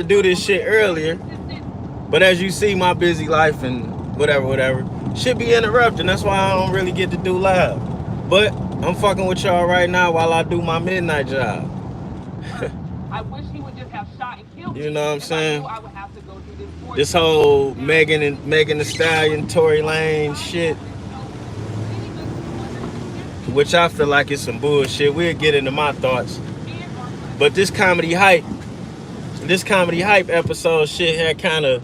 to do this shit earlier, but as you see, my busy life and whatever, shit be interrupted. That's why I don't really get to do live. But I'm fucking with y'all right now while I do my midnight job. I wish he would just have shot and killed me. You know what I'm saying? I would have to go through This whole Megan the Stallion, Tory Lane shit, which I feel like is some bullshit. We'll get into my thoughts. But this comedy hype episode shit had kind of,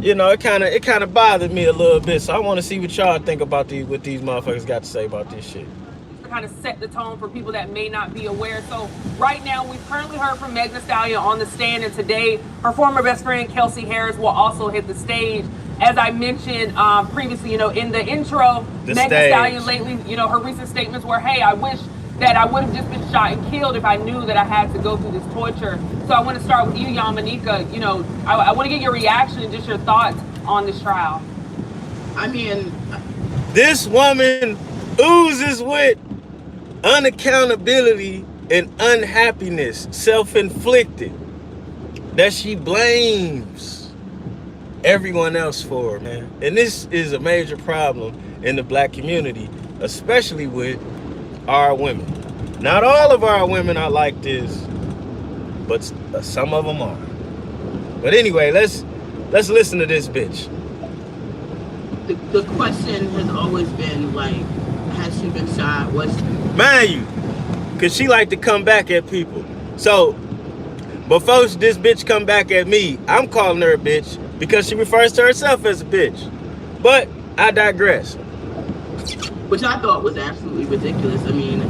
it kind of bothered me a little bit. So I want to see what y'all think about what these motherfuckers got to say about this shit. Kind of set the tone for people that may not be aware. So right now, we've currently heard from Megan Thee Stallion on the stand, and today her former best friend Kelsey Harris will also hit the stage. As I mentioned previously, in the intro, Megan Thee Stallion lately, her recent statements were, "Hey, I wish that I would have just been shot and killed if I knew that I had to go through this torture." So I want to start with you, Yamanika. I want to get your reaction and just your thoughts on this trial. I mean, this woman oozes with unaccountability and unhappiness, self-inflicted, that she blames everyone else for, man. And this is a major problem in the black community, especially with our women. Not all of our women are like this, but some of them are. But anyway, let's listen to this bitch. The question has always been like, has she been shot? Mind you, cause she like to come back at people. So before this bitch come back at me, I'm calling her a bitch because she refers to herself as a bitch. But I digress. Which I thought was absolutely ridiculous. I mean,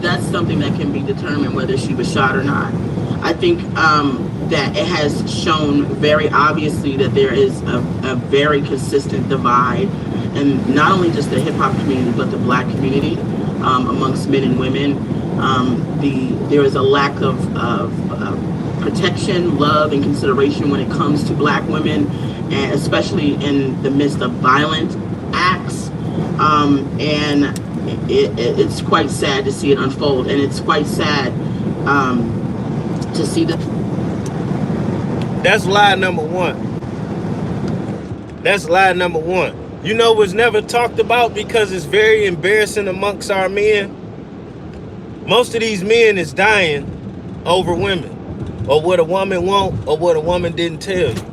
that's something that can be determined whether she was shot or not. I think that it has shown very obviously that there is a very consistent divide, and not only just the hip hop community, but the black community amongst men and women. There is a lack of protection, love, and consideration when it comes to black women, and especially in the midst of violent acts. And it's quite sad to see it unfold, and it's quite sad to see that. That's lie number one. That's lie number one. You know what's never talked about because it's very embarrassing amongst our men? Most of these men is dying over women, or what a woman want, or what a woman didn't tell you.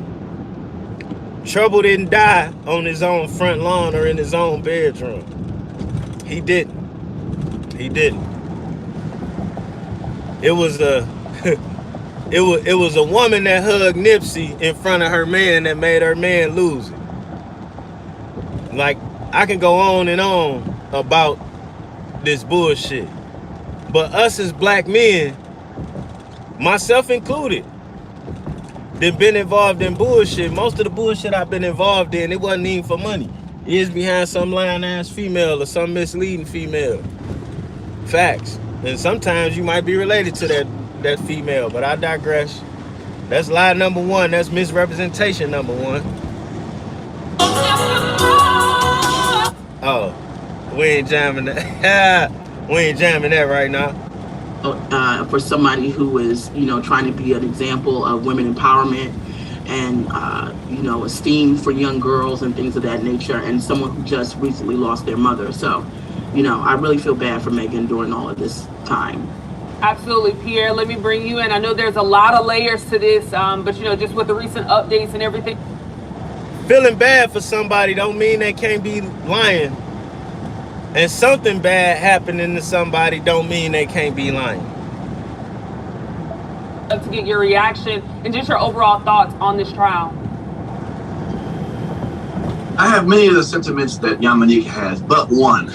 Trouble didn't die on his own front lawn or in his own bedroom. He didn't. He didn't. It was a it was a woman that hugged Nipsey in front of her man that made her man lose it. Like, I can go on and on about this bullshit. But us as black men, myself included, that been involved in bullshit. Most of the bullshit I've been involved in, it wasn't even for money. It is behind some lying ass female or some misleading female. Facts. And sometimes you might be related to that female, but I digress. That's lie number one. That's misrepresentation number one. Oh, we ain't jamming that. We ain't jamming that right now. For somebody who is, trying to be an example of women empowerment and, esteem for young girls and things of that nature, and someone who just recently lost their mother. So, I really feel bad for Megan during all of this time. Absolutely, Pierre. Let me bring you in. I know there's a lot of layers to this, but, just with the recent updates and everything. Feeling bad for somebody don't mean they can't be lying. And something bad happening to somebody don't mean they can't be lying. To get your reaction and just your overall thoughts on this trial. I have many of the sentiments that Yamanika has, but one.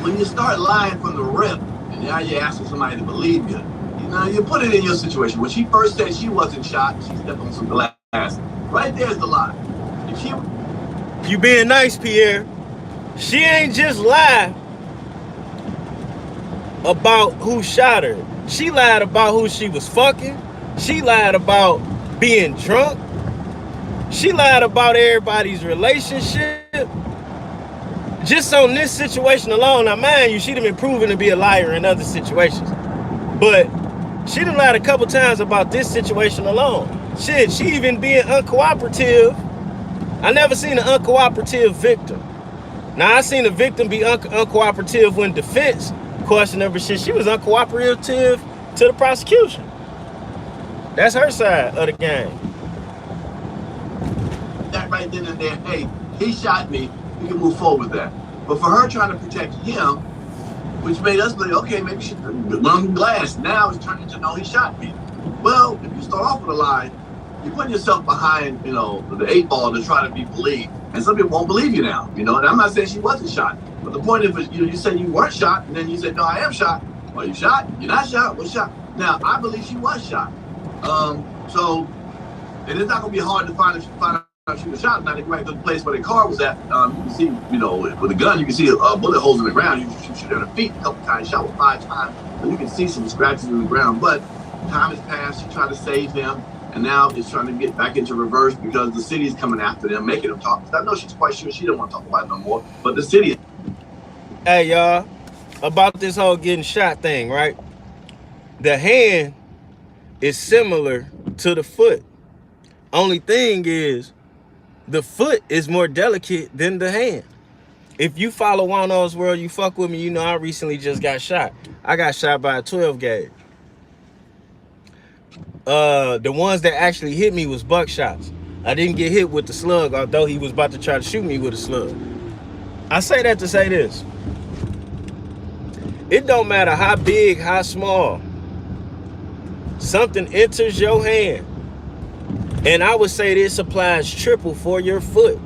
When you start lying from the rip, and now you're asking somebody to believe you, you put it in your situation. When she first said she wasn't shot, she stepped on some glass. Right there's the lie. If she... You being nice, Pierre. She ain't just lied about who shot her. She lied about who she was fucking. She lied about being drunk. She lied about everybody's relationship. Just on this situation alone, now mind you, she'd have been proven to be a liar in other situations. But She done lied a couple times about this situation alone. Shit, she even being uncooperative. I never seen an uncooperative victim. Now, I seen a victim be uncooperative when defense questioned her, but shit, she was uncooperative to the prosecution. That's her side of the game. That right then and there, hey, he shot me, we can move forward with that. But for her trying to protect him, which made us believe, okay, maybe she run glass. Now it's turning to no, he shot me. Well, if you start off with a lie, you're putting yourself behind, the 8 ball to try to be believed. And some people won't believe you now, And I'm not saying she wasn't shot. But the point is, you said you weren't shot, and then you said, no, I am shot. Well, you shot? You're not shot? What's shot? Now, I believe she was shot. So, and it's not going to be hard to find out if she was shot. Now, they go back to the place where the car was at. You can see, with a gun, you can see bullet holes in the ground. You shoot her in the feet a couple times, shot with 5 times. So you can see some scratches in the ground. But time has passed. She tried to save him. And now it's trying to get back into reverse because the city is coming after them, making them talk. I know she's quite sure she don't want to talk about it no more. But the city. Hey, y'all, about this whole getting shot thing, right? The hand is similar to the foot. Only thing is, the foot is more delicate than the hand. If you follow Juan-o's world, you fuck with me, I recently just got shot. I got shot by a 12 gauge. The ones that actually hit me was buckshots. I didn't get hit with the slug, although he was about to try to shoot me with a slug. I say that to say this. It don't matter how big, how small. Something enters your hand. And I would say this applies triple for your foot.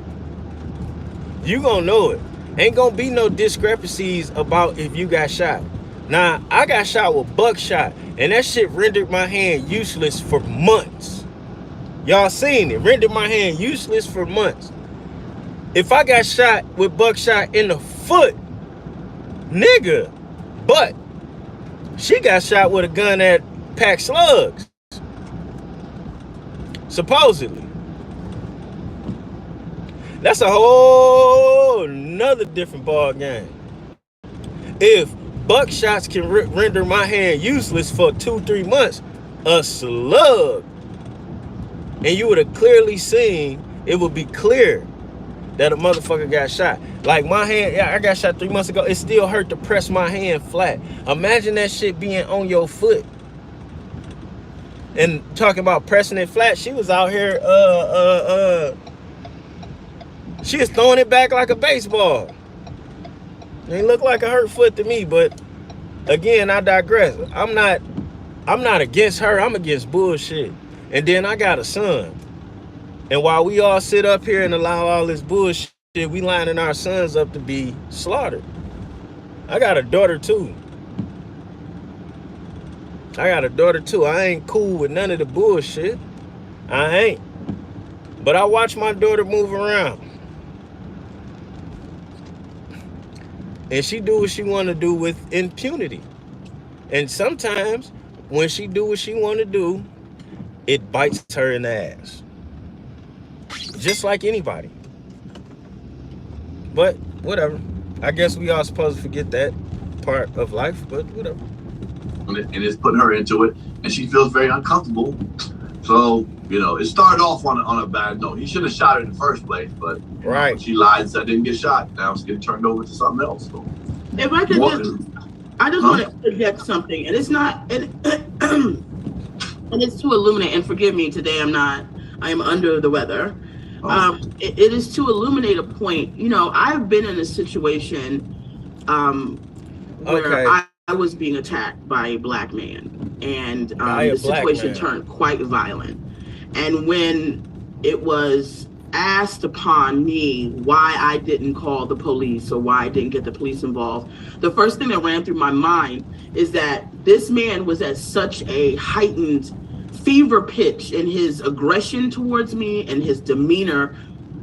You gonna know it. Ain't gonna be no discrepancies about if you got shot. Now, I got shot with buckshot, and that shit rendered my hand useless for months. Y'all seen it. Rendered my hand useless for months. If I got shot with buckshot in the foot, nigga, but she got shot with a gun that packed slugs. Supposedly. That's a whole nother different ball game. If buckshots can render my hand useless for 2-3 months, a slug, and you would have clearly seen, it would be clear that a motherfucker got shot. Like my hand, I got shot 3 months ago. It still hurt to press my hand flat. Imagine that shit being on your foot. And talking about pressing it flat, she was out here, she was throwing it back like a baseball. It looked like a hurt foot to me, but again, I digress. I'm not against her. I'm against bullshit. And then I got a son. And while we all sit up here and allow all this bullshit, we lining our sons up to be slaughtered. I got a daughter too. I ain't cool with none of the bullshit. I ain't. But I watch my daughter move around. And she do what she want to do with impunity. And sometimes when she do what she want to do, it bites her in the ass. Just like anybody. But whatever. I guess we all supposed to forget that part of life, but whatever. And it's putting her into it, and she feels very uncomfortable. So, it started off on a bad note. He should have shot her in the first place, but right. She lied and said I didn't get shot. Now it's getting turned over to something else. So. If I could I just want to project something, and it's not, and it's to illuminate. And forgive me, today I am under the weather. It is to illuminate a point. I've been in a situation where I was being attacked by a black man, and the situation turned quite violent. And when it was asked upon me why I didn't call the police or why I didn't get the police involved, the first thing that ran through my mind is that this man was at such a heightened fever pitch in his aggression towards me and his demeanor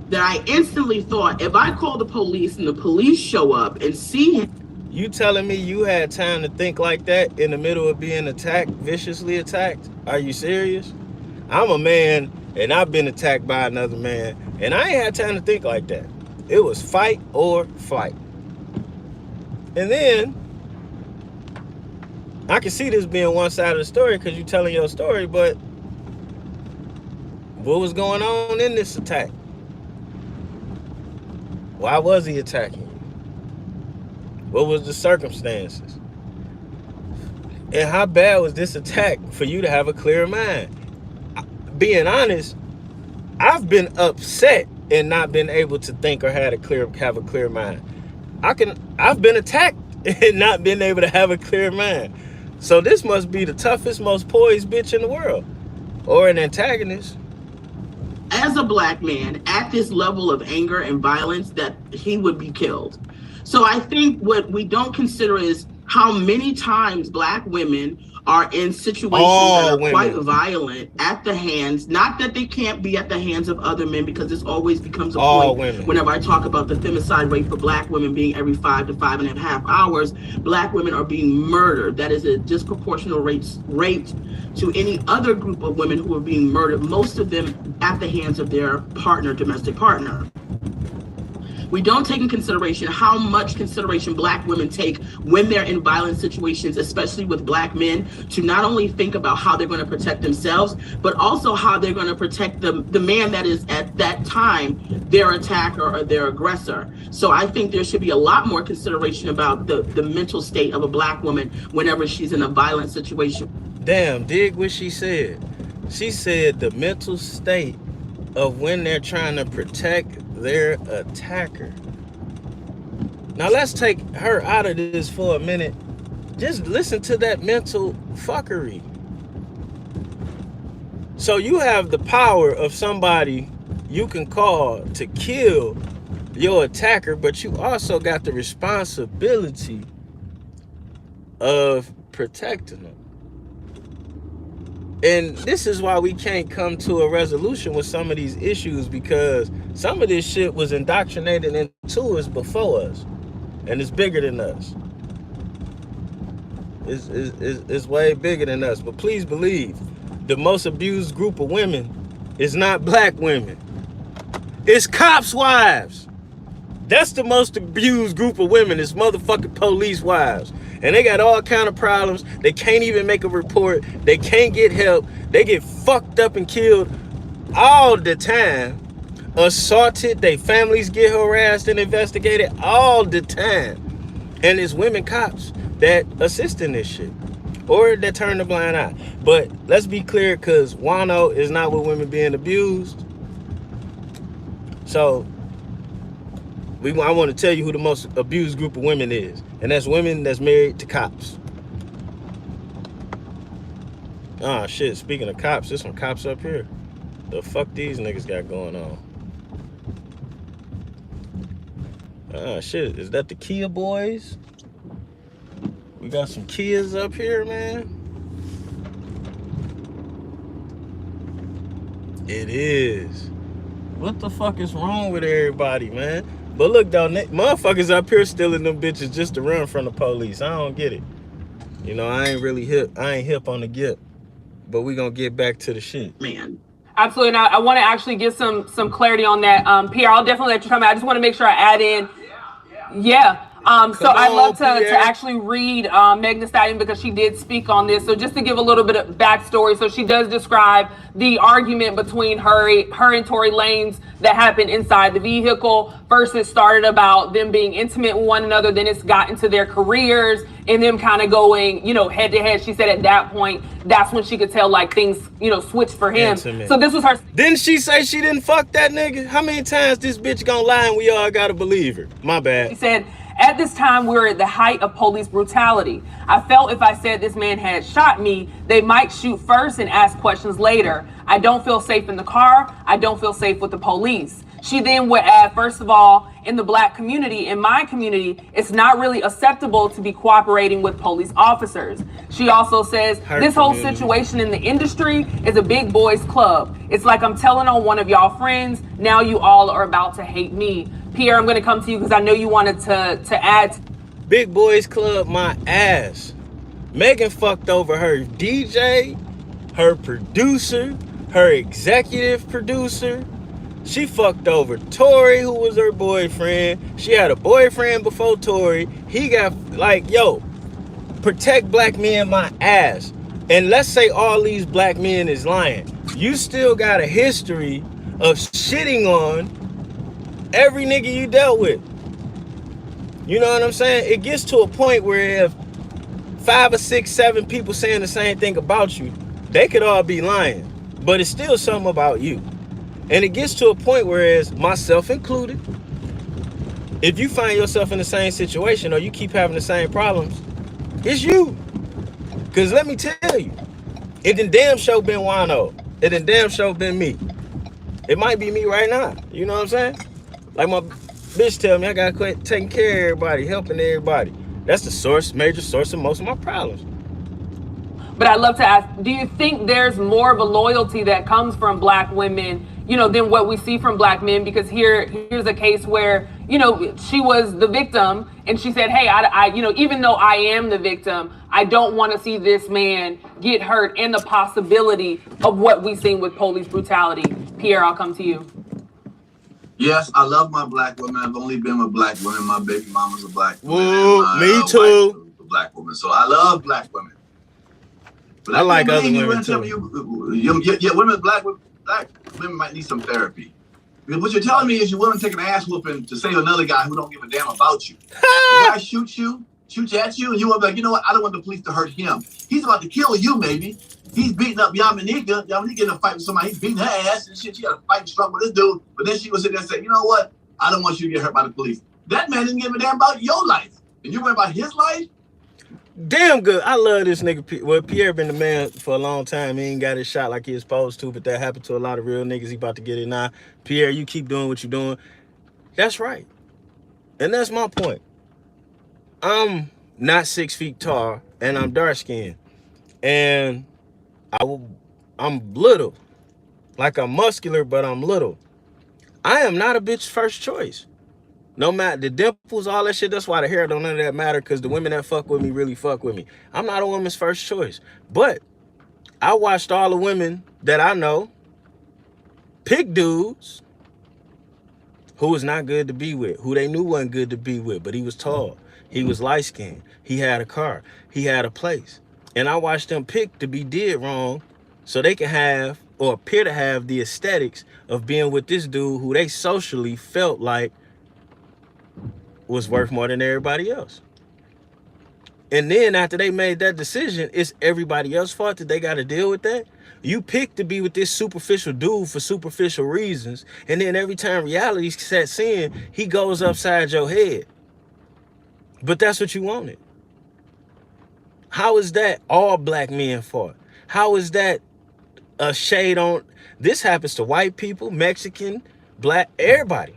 that I instantly thought, if I call the police and the police show up and see him. You telling me you had time to think like that in the middle of being attacked, viciously attacked? Are you serious? I'm a man and I've been attacked by another man, and I ain't had time to think like that. It was fight or flight. And then I can see this being one side of the story because you're telling your story, but what was going on in this attack? Why was he attacking you? What was the circumstances? And how bad was this attack for you to have a clear mind? Being honest, I've been upset and not been able to think or have a clear mind. I've been attacked and not been able to have a clear mind. So this must be the toughest, most poised bitch in the world, or an antagonist. As a black man, at this level of anger and violence, that he would be killed. So I think what we don't consider is how many times black women are in situations that are quite violent at the hands, not that they can't be at the hands of other men, because this always becomes a point whenever I talk about the femicide rate for black women being every 5 to 5.5 hours. Black women are being murdered. That is a disproportional rate to any other group of women who are being murdered, most of them at the hands of their partner, domestic partner. We don't take in consideration how much consideration black women take when they're in violent situations, especially with black men, to not only think about how they're going to protect themselves, but also how they're going to protect the man that is at that time their attacker or their aggressor. So I think there should be a lot more consideration about the mental state of a black woman whenever she's in a violent situation. Damn, dig what she said. She said the mental state of when they're trying to protect their attacker. Now let's take her out of this for a minute. Just listen to that mental fuckery. So you have the power of somebody you can call to kill your attacker, but you also got the responsibility of protecting them. And this is why we can't come to a resolution with some of these issues, because some of this shit was indoctrinated into us before us, and it's bigger than us. It's way bigger than us. But please believe, the most abused group of women is not black women. It's cops' wives. That's the most abused group of women, is motherfucking police wives. And they got all kind of problems. They can't even make a report. They can't get help. They get fucked up and killed all the time. Assaulted. Their families get harassed and investigated all the time. And it's women cops that assist in this shit, or that turn the blind eye. But let's be clear, because Juan-o is not with women being abused. So I want to tell you who the most abused group of women is. And that's women that's married to cops. Ah, shit. Speaking of cops, there's some cops up here. The fuck these niggas got going on? Ah, shit. Is that the Kia boys? We got some Kias up here, man. It is. What the fuck is wrong with everybody, man? But look, though, motherfuckers up here stealing them bitches just to run from the police. I don't get it. You know, I ain't really hip. I ain't hip on the get. But we gonna get back to the shit. Man. Absolutely. Now, I want to actually get some clarity on that. Pierre, I'll definitely let you come out. I just want to make sure I add in. Yeah. So I'd love to actually read Megan Thee Stallion, because she did speak on this. So just to give a little bit of backstory. So she does describe the argument between her and Tory Lanez that happened inside the vehicle. First, it started about them being intimate with one another. Then it's got into their careers and them kind of going, head to head. She said at that point, that's when she could tell like things, switched for him. Intimate. So this was her. Didn't she say she didn't fuck that nigga? How many times this bitch gonna lie and we all gotta believe her? My bad. She said, at this time, we were at the height of police brutality. I felt if I said this man had shot me, they might shoot first and ask questions later. I don't feel safe in the car. I don't feel safe with the police. She then would add, first of all, in the black community, in my community, it's not really acceptable to be cooperating with police officers. She also says, this whole situation in the industry is a big boys club. It's like I'm telling on one of y'all friends. Now you all are about to hate me. Pierre, I'm going to come to you because I know you wanted to add. Big boys club, my ass. Megan fucked over her DJ, her producer, her executive producer. She fucked over Tory, who was her boyfriend. She had a boyfriend before Tory. He got, protect black men my ass. And let's say all these black men is lying. You still got a history of shitting on every nigga you dealt with. You know what I'm saying? It gets to a point where if 5 or 6, 7 people saying the same thing about you, they could all be lying, but it's still something about you. And it gets to a point where, as myself included, if you find yourself in the same situation or you keep having the same problems, it's you. Because let me tell you, it done damn sure been Juan-o. It done damn sure been me. It might be me right now. You know what I'm saying? Like my bitch tell me, I gotta quit taking care of everybody, helping everybody. That's the major source of most of my problems. But I'd love to ask, do you think there's more of a loyalty that comes from black women, you know, than what we see from black men? Because here's a case where, you know, she was the victim and she said, hey, I you know, even though I am the victim, I don't want to see this man get hurt, and the possibility of what we've seen with police brutality. Pierre, I'll come to you. Yes, I love my black women. I've only been with black women. My baby mama's a black woman. Whoa, me too. A black woman. So I love black women. But I like other women too. Black women might need some therapy. Because what you're telling me is you're willing to take an ass whooping to save another guy who don't give a damn about you. The guy shoots at you, and you want to be like, you know what? I don't want the police to hurt him. He's about to kill you, maybe. He's beating up Yamanika. Yamanika in a fight with somebody. He's beating her ass and shit. She got a fight and struggle with this dude. But then she was sitting there and say, you know what? I don't want you to get hurt by the police. That man didn't give a damn about your life. And you worry about his life? Damn good. I love this nigga. Well, Pierre been the man for a long time. He ain't got his shot like he was supposed to, but that happened to a lot of real niggas. He about to get it now. Pierre, you keep doing what you're doing. That's right. And that's my point. I'm not 6 feet tall, and I'm dark skinned. And I'm little. Like I'm muscular, but I'm little. I am not a bitch's first choice. No matter the dimples, all that shit, that's why the hair don't none of that matter, because the women that fuck with me really fuck with me. I'm not a woman's first choice. But I watched all the women that I know pick dudes who was not good to be with, who they knew wasn't good to be with, but he was tall, he was light-skinned, he had a car, he had a place. And I watched them pick to be did wrong so they can have or appear to have the aesthetics of being with this dude who they socially felt like was worth more than everybody else. And then after they made that decision, it's everybody else's fault that they got to deal with that. You picked to be with this superficial dude for superficial reasons, and then every time reality sets in, he goes upside your head. But that's what you wanted. How is that all black men fault? How is that a shade on? This happens to white people, Mexican, black, everybody,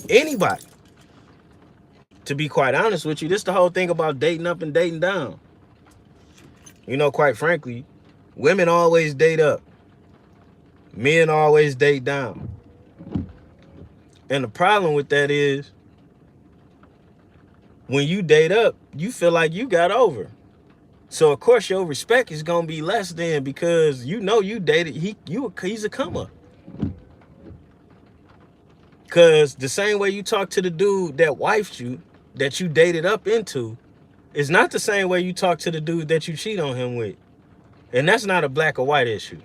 anybody. To be quite honest with you, this the whole thing about dating up and dating down. You know, quite frankly, women always date up. Men always date down. And the problem with that is, when you date up, you feel like you got over. So of course your respect is gonna be less than, because you know you dated, he's a come up. Cause the same way you talk to the dude that wifed you, that you dated up into, is not the same way you talk to the dude that you cheat on him with. And that's not a black or white issue.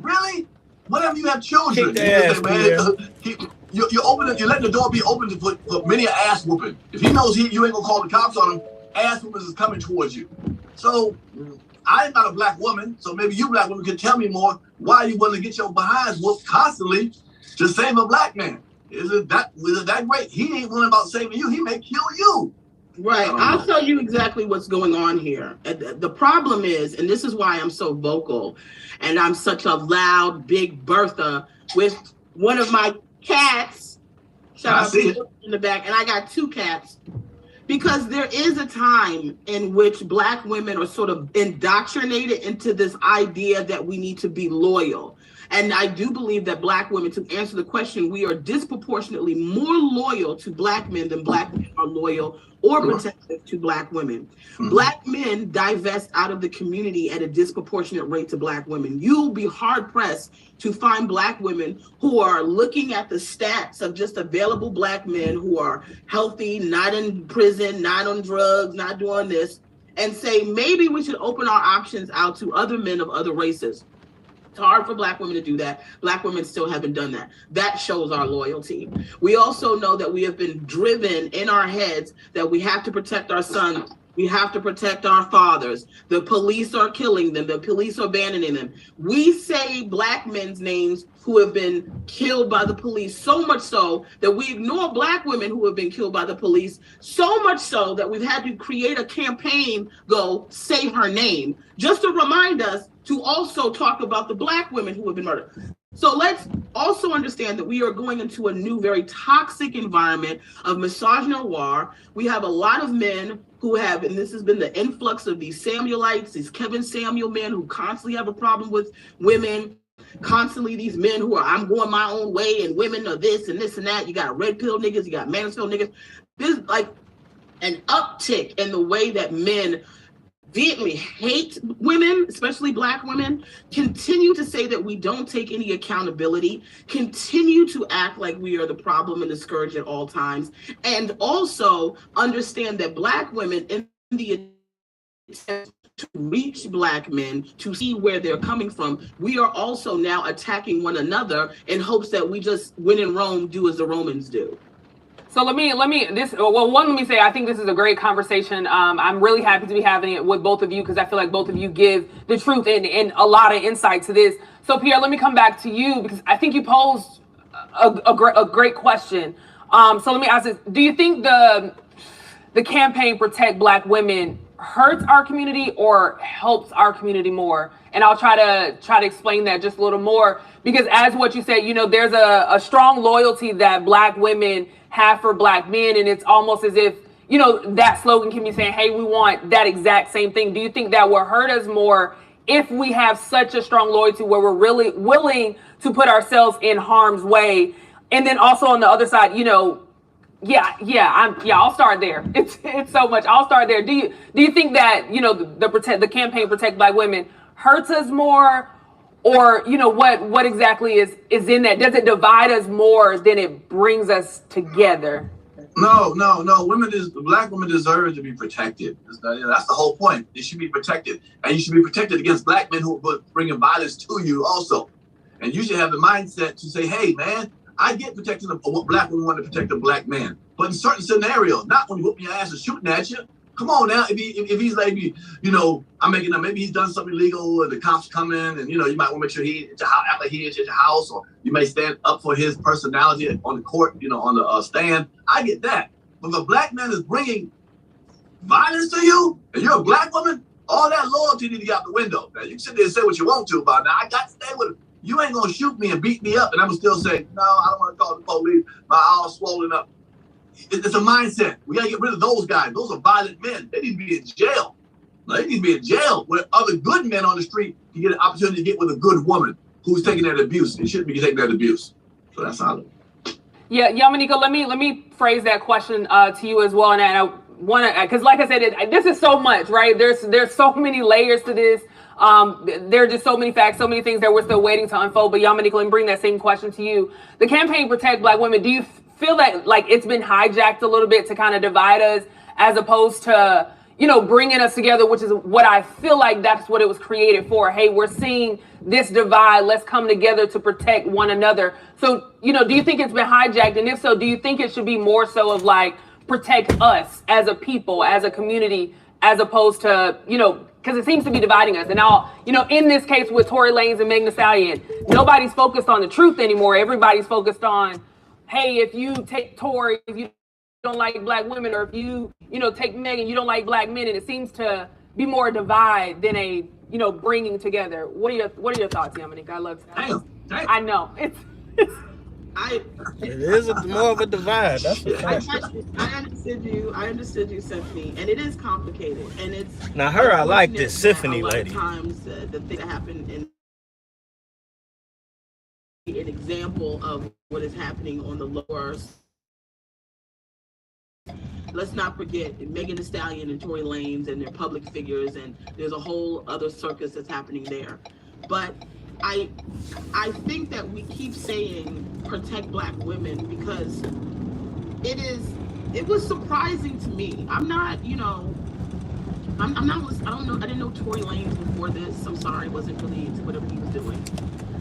Really? Whatever you have children. Kick their ass, you're letting the door be open to put many an ass whooping. If he knows you ain't gonna call the cops on him, ass whoopers is coming towards you. So I'm not a black woman, so maybe you black women can tell me more. Why you want to get your behinds whooped constantly to save a black man? Is it that great? He ain't worrying about saving you. He may kill you. Right. I'll tell you exactly what's going on here. The problem is, and this is why I'm so vocal, and I'm such a loud, big Bertha with one of my cats. Shout out to in the back, and I got 2 cats. Because there is a time in which black women are sort of indoctrinated into this idea that we need to be loyal. And I do believe that Black women, to answer the question, we are disproportionately more loyal to Black men than Black men are loyal or protective to Black women. Black men divest out of the community at a disproportionate rate to Black women. You'll be hard pressed to find Black women who are looking at the stats of just available Black men who are healthy, not in prison, not on drugs, not doing this, and say, maybe we should open our options out to other men of other races. It's hard for Black women to do that. Black women still haven't done that. That shows our loyalty. We also know that we have been driven in our heads that we have to protect our sons. We have to protect our fathers. The police are killing them. The police are abandoning them. We say Black men's names who have been killed by the police, so much so that we ignore Black women who have been killed by the police, so much so that we've had to create a campaign, go say her name, just to remind us to also talk about the Black women who have been murdered. So let's also understand that we are going into a new, very toxic environment of misogynoir. We have a lot of men who have, and this has been the influx of these Samuelites, these Kevin Samuel men who constantly have a problem with women, constantly these men who are, I'm going my own way, and women are this and this and that. You got red pill niggas, you got Mansfield niggas. There's like an uptick in the way that men vehemently hate women, especially Black women, continue to say that we don't take any accountability, continue to act like we are the problem and the scourge at all times, and also understand that Black women, in the attempt to reach Black men, to see where they're coming from, we are also now attacking one another in hopes that we just, when in Rome, do as the Romans do. So let me say, I think this is a great conversation. I'm really happy to be having it with both of you because I feel like both of you give the truth and a lot of insight to this. So Pierre, let me come back to you because I think you posed a great question. So let me ask this: do you think the campaign Protect Black Women hurts our community or helps our community more? And I'll try to explain that just a little more, because as what you said, you know, there's a strong loyalty that Black women have for Black men, and it's almost as if, you know, that slogan can be saying, hey, we want that exact same thing. Do you think that will hurt us more if we have such a strong loyalty where we're really willing to put ourselves in harm's way? And then also on the other side, you know, I'll start there. It's so much. I'll start there. Do you think that, you know, the campaign Protect Black Women hurts us more, or, you know, what exactly is in that? Does it divide us more than it brings us together? No. Black women deserve to be protected. That's the whole point. They should be protected, and you should be protected against Black men who are bringing violence to you also. And you should have the mindset to say, hey, man, I get protecting what Black women want to protect a Black man, but in certain scenarios, not when you whoop your ass and shooting at you. Come on now, if he's like, you know, I'm making up, maybe he's done something illegal, or the cops come in, and, you know, you might want to make sure after he enters your house, or you may stand up for his personality on the court, you know, on the stand. I get that. But if a Black man is bringing violence to you, and you're a Black woman, all that loyalty need to get out the window. Now, you can sit there and say what you want to about it. Now, I got to stay with him. You ain't going to shoot me and beat me up, and I'm going to still say, no, I don't want to call the police. My arm's swollen up. It's a mindset. We got to get rid of those guys. Those are violent men. They need to be in jail. They need to be in jail where other good men on the street can get an opportunity to get with a good woman who's taking that abuse and shouldn't be taking that abuse. So that's how. Yeah, Yamanika, let me phrase that question to you as well. And I want to, because like I said, this is so much, right? There's so many layers to this. There are just so many facts, so many things that we're still waiting to unfold. But Yamanika, let me bring that same question to you. The campaign Protect Black Women, do you feel that like it's been hijacked a little bit to kind of divide us, as opposed to, you know, bringing us together, which is what I feel like that's what it was created for? Hey, we're seeing this divide. Let's come together to protect one another. So, you know, do you think it's been hijacked? And if so, do you think it should be more so of like protect us as a people, as a community, as opposed to, you know, because it seems to be dividing us. And now, you know, in this case with Tory Lanez and Megan Thee Stallion, nobody's focused on the truth anymore. Everybody's focused on, hey, if you take Tory, if you don't like Black women, or if you know, take Megan, you don't like Black men. And it seems to be more a divide than a, you know, bringing together. What are your thoughts, Yamanika? I love that. Damn. I know. It is more of a divide. That's a fact. I understood you, Stephanie, and it is complicated, and it's now her. I like this Stephanie lady. Times the thing that happened in an example of what is happening on the lower. Let's not forget Megan Thee Stallion and Tory Lanez and their public figures, and there's a whole other circus that's happening there. But I I think that we keep saying protect black women because it was surprising to me. I'm not, I'm not, I don't know, I didn't know Tory Lanez before this. I'm sorry, I wasn't really into whatever he was doing.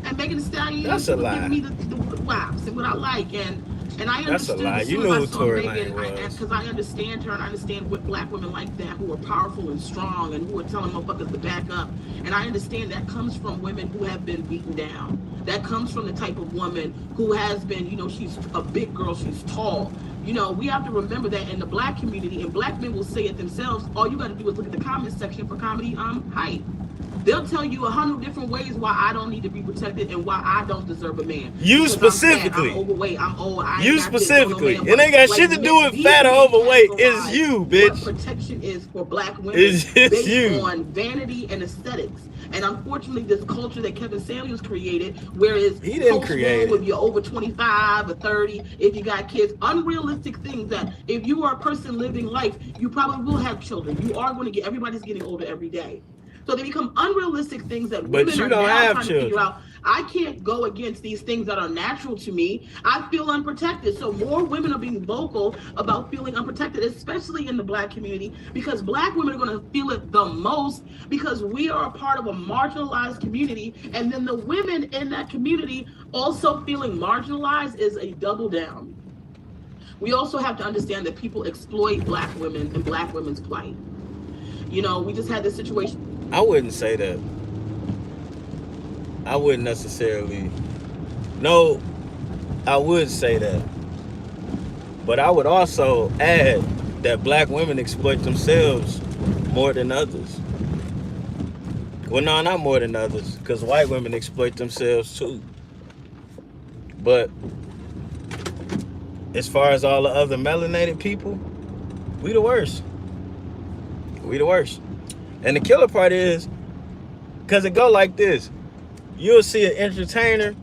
And Megan Thee Stallion That's was a lie. giving me the waps and what I like, and I That's a understood lie. as You soon knew as I who saw Tory Megan, Lanez was. because I understand her and I understand what black women like that who are powerful and strong and who are telling motherfuckers to back up. And I understand that comes from women who have been beaten down. That comes from the type of woman who has been, she's a big girl, she's tall. We have to remember that in the black community, and black men will say it themselves, all you got to do is look at the comment section for comedy hype. They'll tell you 100 different ways why I don't need to be protected and why I don't deserve a man. You Because specifically. I'm fat, I'm overweight, I'm old, I ain't You got this, specifically. don't know It ain't got like, shit to do with these fat or men overweight. It's categorize you, what bitch. protection is for black women It's based you. on vanity and aesthetics. And unfortunately, this culture that Kevin Samuels created, whereas He didn't create if you're over 25 or 30, if you got kids, unrealistic things that if you are a person living life, you probably will have children. You are going to everybody's getting older every day. So they become unrealistic things that women are now trying to figure out. I can't go against these things that are natural to me. I feel unprotected. So more women are being vocal about feeling unprotected, especially in the black community, because black women are going to feel it the most because we are a part of a marginalized community. And then the women in that community also feeling marginalized is a double down. We also have to understand that people exploit black women and black women's plight. We just had this situation. I wouldn't say that. I wouldn't necessarily. No, I would say that. But I would also add that black women exploit themselves more than others. Well, no, not more than others, because white women exploit themselves too. But as far as all the other melanated people, we the worst. We the worst. And the killer part is, because it go like this. You'll see an entertainer,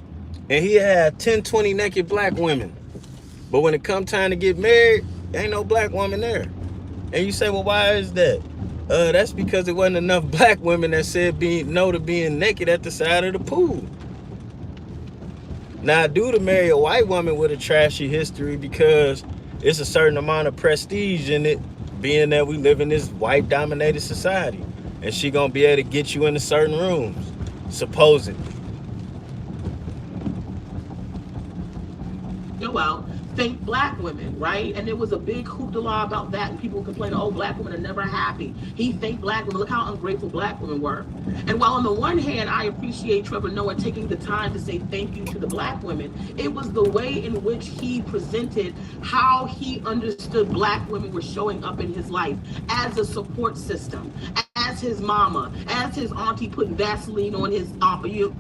and he had 10, 20 naked black women. But when it come time to get married, there ain't no black woman there. And you say, well, why is that? That's because there wasn't enough black women that said no to being naked at the side of the pool. Now, due to marry a white woman with a trashy history because it's a certain amount of prestige in it, being that we live in this white-dominated society. And she gonna be able to get you into certain rooms, supposedly. Well, think black women, right? And there was a big hoopla about that, and people complain, oh, black women are never happy. He thanked black women. Look how ungrateful black women were. And while on the one hand, I appreciate Trevor Noah taking the time to say thank you to the black women, it was the way in which he presented how he understood black women were showing up in his life as a support system, as his mama, as his auntie putting Vaseline on his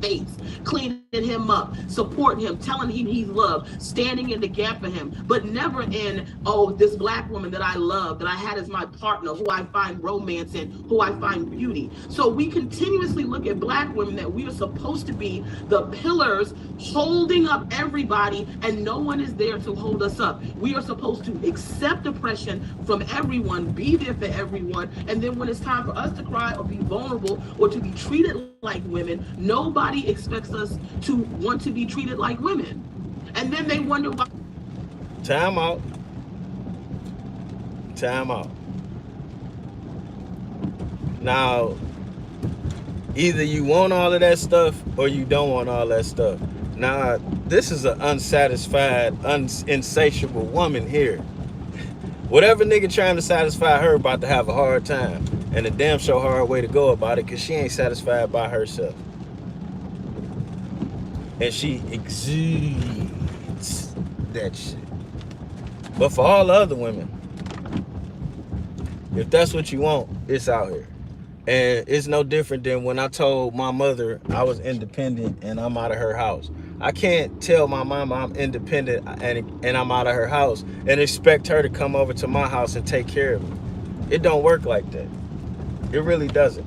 face, cleaning him up, supporting him, telling him he's loved, standing in the gap for him, but never in, oh, this black woman that I love, that I had as my partner, who I find romance in, who I find beauty. So we continuously look at black women that we are supposed to be the pillars holding up everybody, and no one is there to hold us up. We are supposed to accept oppression from everyone, be there for everyone, and then when it's time for us to cry or be vulnerable or to be treated like women, nobody expects us to want to be treated like women. And then they wonder why. Time out. Now, either you want all of that stuff or you don't want all that stuff. Now, this is an unsatisfied, insatiable woman here. Whatever nigga trying to satisfy her about to have a hard time. And a damn sure hard way to go about it, because she ain't satisfied by herself. And she exudes that shit. But for all the other women, if that's what you want, it's out here. And it's no different than when I told my mother I was independent and I'm out of her house. I can't tell my mama I'm independent and I'm out of her house and expect her to come over to my house and take care of me. It don't work like that. It really doesn't.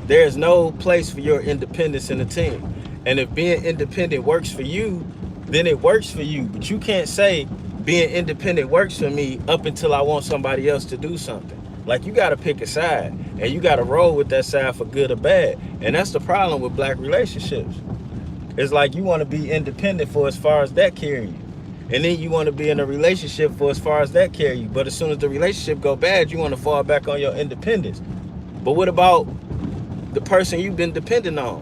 There's no place for your independence in a team. And if being independent works for you, then it works for you. But you can't say being independent works for me up until I want somebody else to do something. Like, you got to pick a side, and you got to roll with that side for good or bad. And that's the problem with black relationships. It's like you want to be independent for as far as that carry you. And then you want to be in a relationship for as far as that carry you. But as soon as the relationship go bad, you want to fall back on your independence. But what about the person you've been dependent on?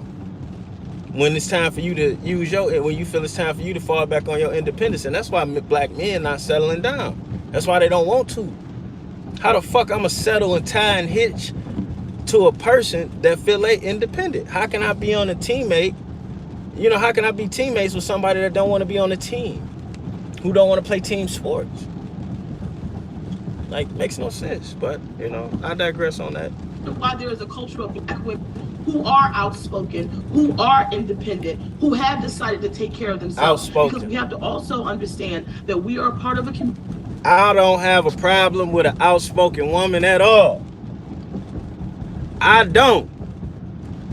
When it's time for you to use when you feel it's time for you to fall back on your independence. And that's why black men not settling down. That's why they don't want to. How the fuck I'ma settle and tie and hitch to a person that feel they independent? How can I be on a teammate? You know, how can I be teammates with somebody that don't want to be on a team? Who don't want to play team sports? Like, makes no sense. But, you know, I digress on that. Why there is a culture of black women who are outspoken, who are independent, who have decided to take care of themselves. Outspoken. Because we have to also understand that we are a part of a community. I don't have a problem with an outspoken woman at all. I don't.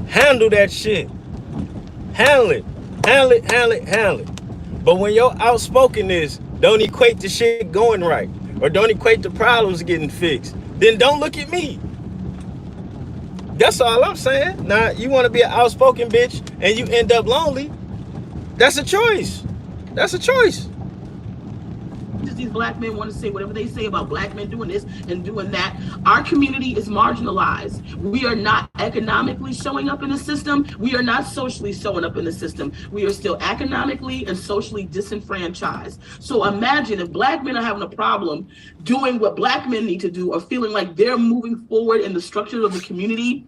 Handle that shit. Handle it. Handle it, handle it, handle it. But when your outspokenness don't equate to shit going right, or don't equate to problems getting fixed, then don't look at me. That's all I'm saying. Now, you want to be an outspoken bitch and you end up lonely, that's a choice. That's a choice. These black men want to say whatever they say about black men doing this and doing that. Our community is marginalized. We are not economically showing up in the system. We are not socially showing up in the system. We are still economically and socially disenfranchised. So imagine if black men are having a problem doing what black men need to do, or feeling like they're moving forward in the structures of the community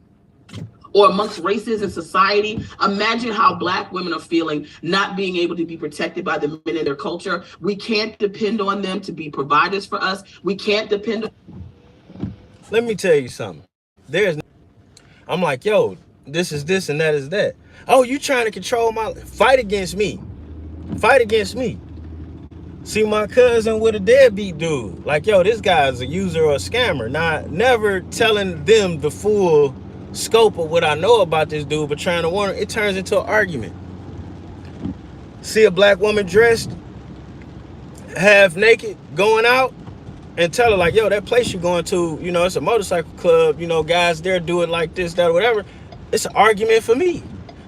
or amongst races in society. Imagine how black women are feeling, not being able to be protected by the men in their culture. We can't depend on them to be providers for us. We can't depend on... Let me tell you something. I'm like, yo, this is this and that is that. Oh, you trying to control my... Fight against me. Fight against me. See, my cousin with a deadbeat dude. Like, yo, this guy's a user or a scammer. Never telling them the full scope of what I know about this dude, but trying to warn him. It turns into an argument. See a black woman dressed half naked going out, and tell her like, yo, that place you going to, you know, it's a motorcycle club, you know, guys there do it like this, that, or whatever. It's an argument for me.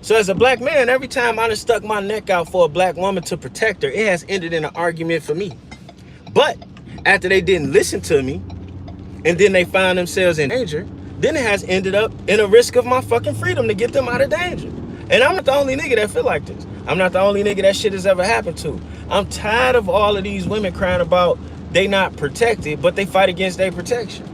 So as a black man, every time I done stuck my neck out for a black woman to protect her, it has ended in an argument for me. But after they didn't listen to me, and then they found themselves in danger, then it has ended up in a risk of my fucking freedom to get them out of danger. And I'm not the only nigga that feel like this. I'm not the only nigga that shit has ever happened to. I'm tired of all of these women crying about they not protected, but they fight against their protection.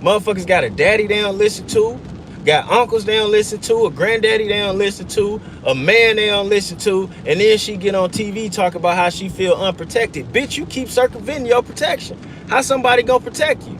Motherfuckers got a daddy they don't listen to, got uncles they don't listen to, a granddaddy they don't listen to, a man they don't listen to, and then she get on TV talk about how she feel unprotected. Bitch, you keep circumventing your protection. How somebody gonna protect you?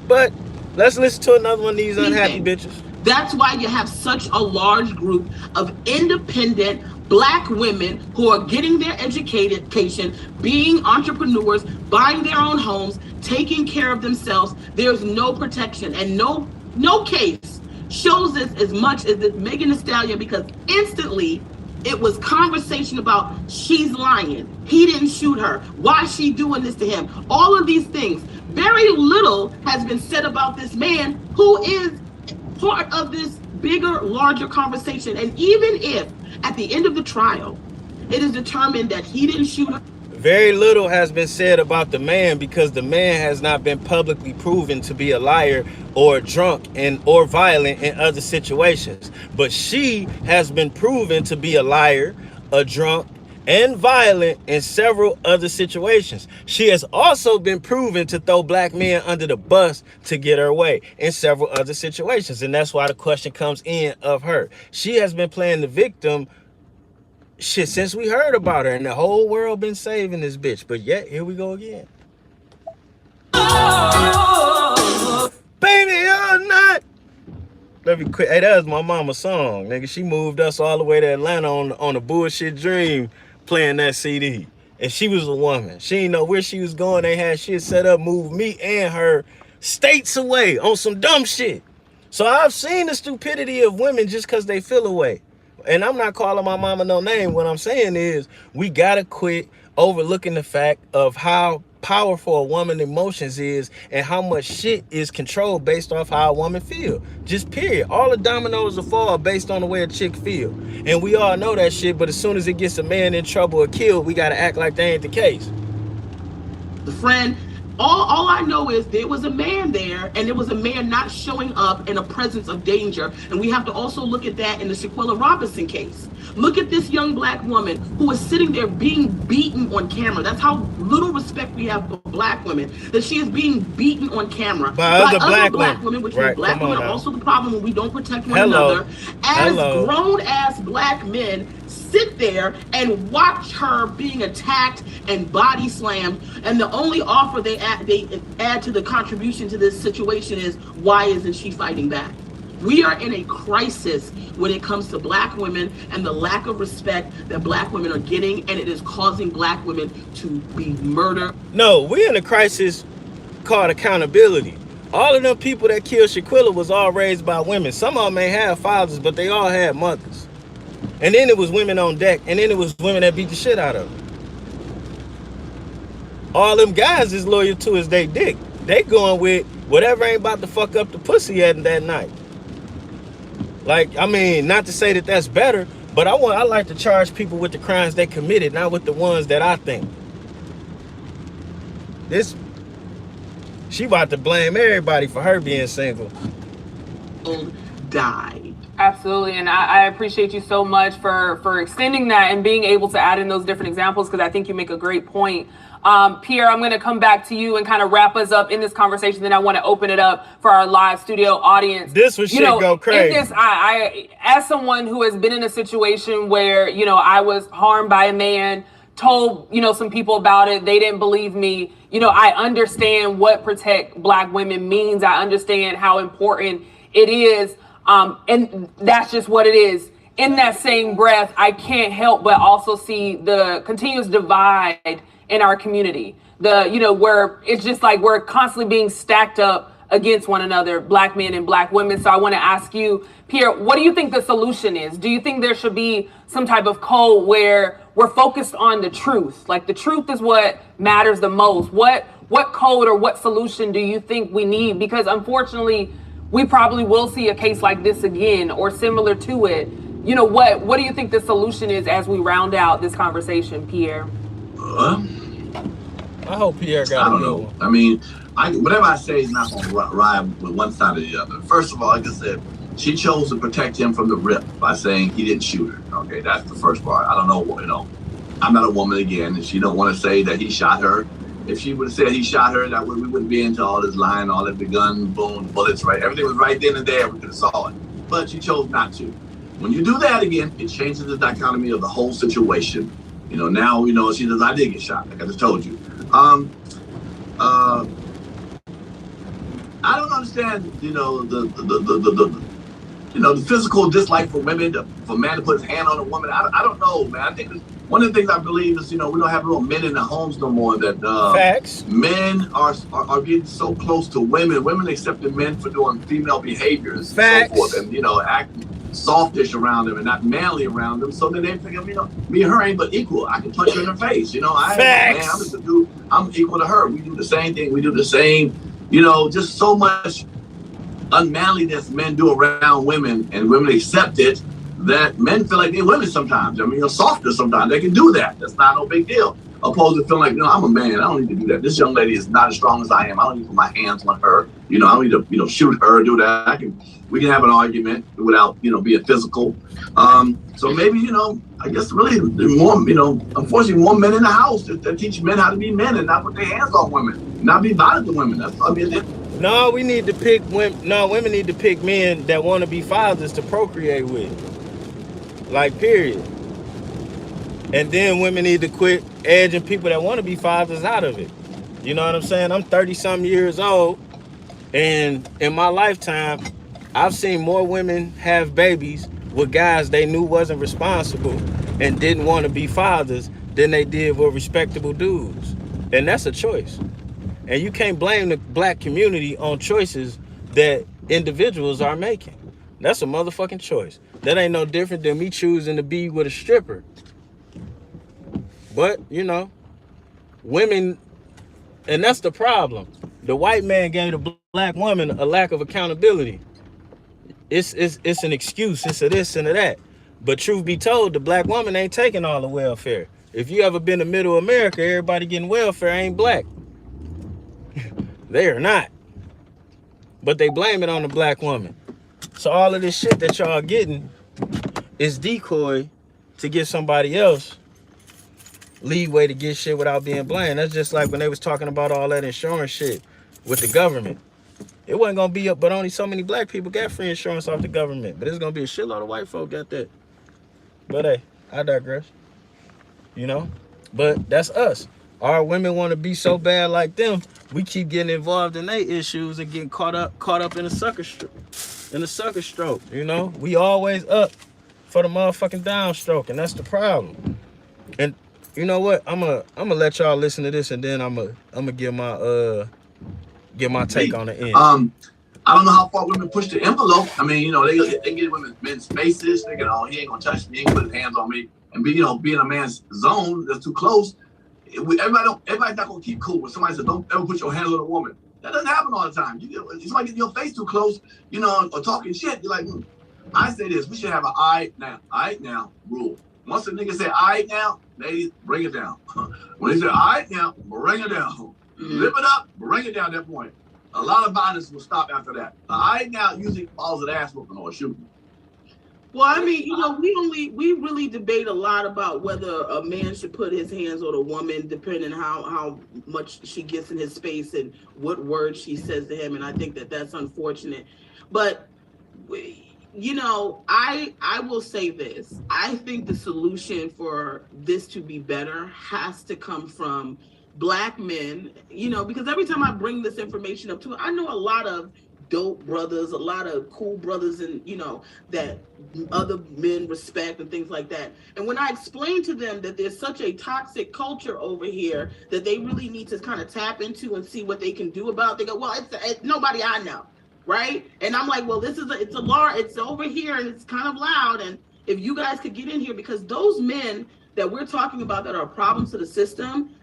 But let's listen to another one of these unhappy bitches. That's why you have such a large group of independent black women who are getting their education, being entrepreneurs, buying their own homes, taking care of themselves. There's no protection, and no case shows this as much as this Megan Thee Stallion, because instantly it was conversation about she's lying, he didn't shoot her, why is she doing this to him, all of these things. Very little has been said about this man who is part of this bigger, larger conversation. And even if at the end of the trial it is determined that he didn't shoot her, very little has been said about the man, because the man has not been publicly proven to be a liar or drunk or violent in other situations. But she has been proven to be a liar, a drunk, and violent in several other situations. She has also been proven to throw black men under the bus to get her way in several other situations. And that's why the question comes in of her. She has been playing the victim shit since we heard about her, and the whole world been saving this bitch. But yet, here we go again. Oh, baby, you're not. Let me quit. Hey, that was my mama's song, nigga. She moved us all the way to Atlanta on a bullshit dream, playing that CD. And she was a woman. She didn't know where she was going. They had shit set up, moved me and her states away on some dumb shit. So I've seen the stupidity of women just because they feel away. And I'm not calling my mama no name. What I'm saying is we gotta quit overlooking the fact of how powerful a woman's emotions is and how much shit is controlled based off how a woman feel. Just period. All the dominoes will fall based on the way a chick feel. And we all know that shit, but as soon as it gets a man in trouble or killed, we gotta act like that ain't the case. The friend, all I know is there was a man there, and there was a man not showing up in a presence of danger. And we have to also look at that in the Shaquilla Robinson case. Look at this young black woman who is sitting there being beaten on camera. That's how little respect we have for black women, that she is being beaten on camera by other black women, which right, black women are now. Also the problem when we don't protect one Hello. another. As grown-ass black men sit there and watch her being attacked and body slammed, and the only offer they add to the contribution to this situation is, why isn't she fighting back? We are in a crisis when it comes to black women and the lack of respect that black women are getting, and it is causing black women to be murdered. No, we're in a crisis called accountability. All of them people that killed Shaquilla was all raised by women. Some of them may have fathers, but they all had mothers. And then it was women on deck, and then it was women that beat the shit out of them. All them guys is loyal to is they dick. They going with whatever ain't about to fuck up the pussy at that night. Like, I mean, not to say that that's better, but I like to charge people with the crimes they committed, not with the ones that I think. She about to blame everybody for her being single. Died. Absolutely, and I appreciate you so much for extending that and being able to add in those different examples, because I think you make a great point. Pierre, I'm going to come back to you and kind of wrap us up in this conversation. Then I want to open it up for our live studio audience. This was shit go crazy. I, as someone who has been in a situation where, I was harmed by a man, told, some people about it. They didn't believe me. I understand what protect black women means. I understand how important it is. And that's just what it is. In that same breath, I can't help but also see the continuous divide in our community. Where it's just like we're constantly being stacked up against one another, black men and black women. So I want to ask you, Pierre, what do you think the solution is? Do you think there should be some type of code where we're focused on the truth? Like the truth is what matters the most. What code or what solution do you think we need? Because unfortunately, we probably will see a case like this again or similar to it. What do you think the solution is as we round out this conversation, Pierre? I hope Pierre got I don't know. I mean, whatever I say is not going to ride with one side or the other. First of all, like I said, she chose to protect him from the rip by saying he didn't shoot her. Okay, that's the first part. I don't know, I'm not a woman again, and she don't want to say that he shot her. If she would have said he shot her, we wouldn't be into all this lying, all that, the gun, boom, the bullets, right? Everything was right then and there. We could have saw it. But she chose not to. When you do that again, it changes the dichotomy of the whole situation. Now, she says, I did get shot, like I just told you. I don't understand, the physical dislike for women, for a man to put his hand on a woman. I don't know, man. I think one of the things I believe is, we don't have real men in the homes no more. That facts. Men are getting so close to women. Women accepting men for doing female behaviors, facts. And so forth, and acting softish around them and not manly around them. So then they think, me and her ain't but equal. I can punch her in the face. I'm just a dude. I'm equal to her. We do the same thing. We do the same. Just so much unmanliness men do around women, and women accept it, that men feel like they're women sometimes. Softer sometimes. They can do that. That's not no big deal. Opposed to feeling like, I'm a man. I don't need to do that. This young lady is not as strong as I am. I don't need to put my hands on her. I don't need to, shoot her, do that. We can have an argument without, being physical. So maybe, I guess really more, unfortunately, more men in the house that teach men how to be men and not put their hands on women, not be violent to women. No, we need to pick women. No, women need to pick men that want to be fathers to procreate with. Like, period. And then women need to quit edging people that want to be fathers out of it. You know what I'm saying? I'm 30-something years old, and in my lifetime, I've seen more women have babies with guys they knew wasn't responsible and didn't want to be fathers than they did with respectable dudes. And that's a choice. And you can't blame the black community on choices that individuals are making. That's a motherfucking choice. That ain't no different than me choosing to be with a stripper. But, you know, women, and that's the problem. The white man gave the black woman a lack of accountability. It's an excuse. It's a this and a that. But truth be told, the black woman ain't taking all the welfare. If you ever been to middle America, everybody getting welfare ain't black. They are not. But they blame it on the black woman. So all of this shit that y'all getting is decoy to get somebody else leeway to get shit without being blamed. That's just like when they was talking about all that insurance shit with the government. It wasn't gonna be up, but only so many black people got free insurance off the government. But it's gonna be a shitload of white folk got that. But hey, I digress. You know? But that's us. Our women want to be so bad like them. We keep getting involved in their issues and getting caught up in a sucker stroke. You know? We always up for the motherfucking downstroke, and that's the problem. And you know what? I'm gonna let y'all listen to this, and then I'm gonna give my take on the end. I don't know how far women push the envelope. I mean, you know, they get women men's faces. They get, oh, he ain't gonna touch me. He ain't gonna put his hands on me. And be in a man's zone that's too close. Everybody's not gonna keep cool when somebody says, don't ever put your hands on a woman. That doesn't happen all the time. Somebody get your face too close, you know, or talking shit. You're like, I say this. We should have an all right now rule. Once a nigga say all right now, ladies, bring it down. When they say all right now, bring it down. Lift it up, bring it down at that point. A lot of violence will stop after that. All right now usually follows an ass whooping or shooting. Well, I mean, you know, we really debate a lot about whether a man should put his hands on a woman, depending how much she gets in his face and what words she says to him. And I think that's unfortunate. But, you know, I will say this. I think the solution for this to be better has to come from black men, you know, because every time I bring this information up to it, I know a lot of dope brothers, a lot of cool brothers, and you know, that other men respect and things like that. And when I explain to them that there's such a toxic culture over here that they really need to kind of tap into and see what they can do about it, they go, well, it's nobody I know, right? And I'm like, well, it's over here and it's kind of loud, and if you guys could get in here, because those men that we're talking about that are problems to the system,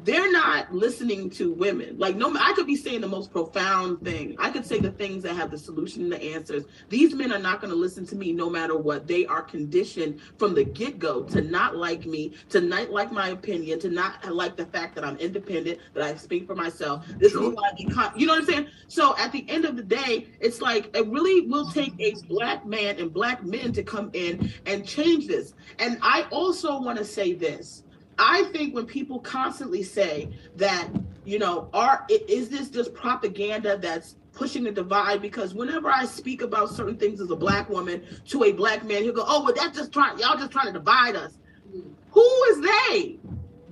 they're not listening to women. Like, no, I could be saying the most profound thing. I could say the things that have the solution and the answers. These men are not going to listen to me no matter what. They are conditioned from the get-go to not like me, to not like my opinion, to not like the fact that I'm independent, that I speak for myself. This is why, you know what I'm saying? So at the end of the day, it's like, it really will take a black man and black men to come in and change this. And I also want to say this. I think when people constantly say that, you know, is this just propaganda that's pushing the divide? Because whenever I speak about certain things as a black woman to a black man, he'll go, oh, well, y'all just trying to divide us. Who is they?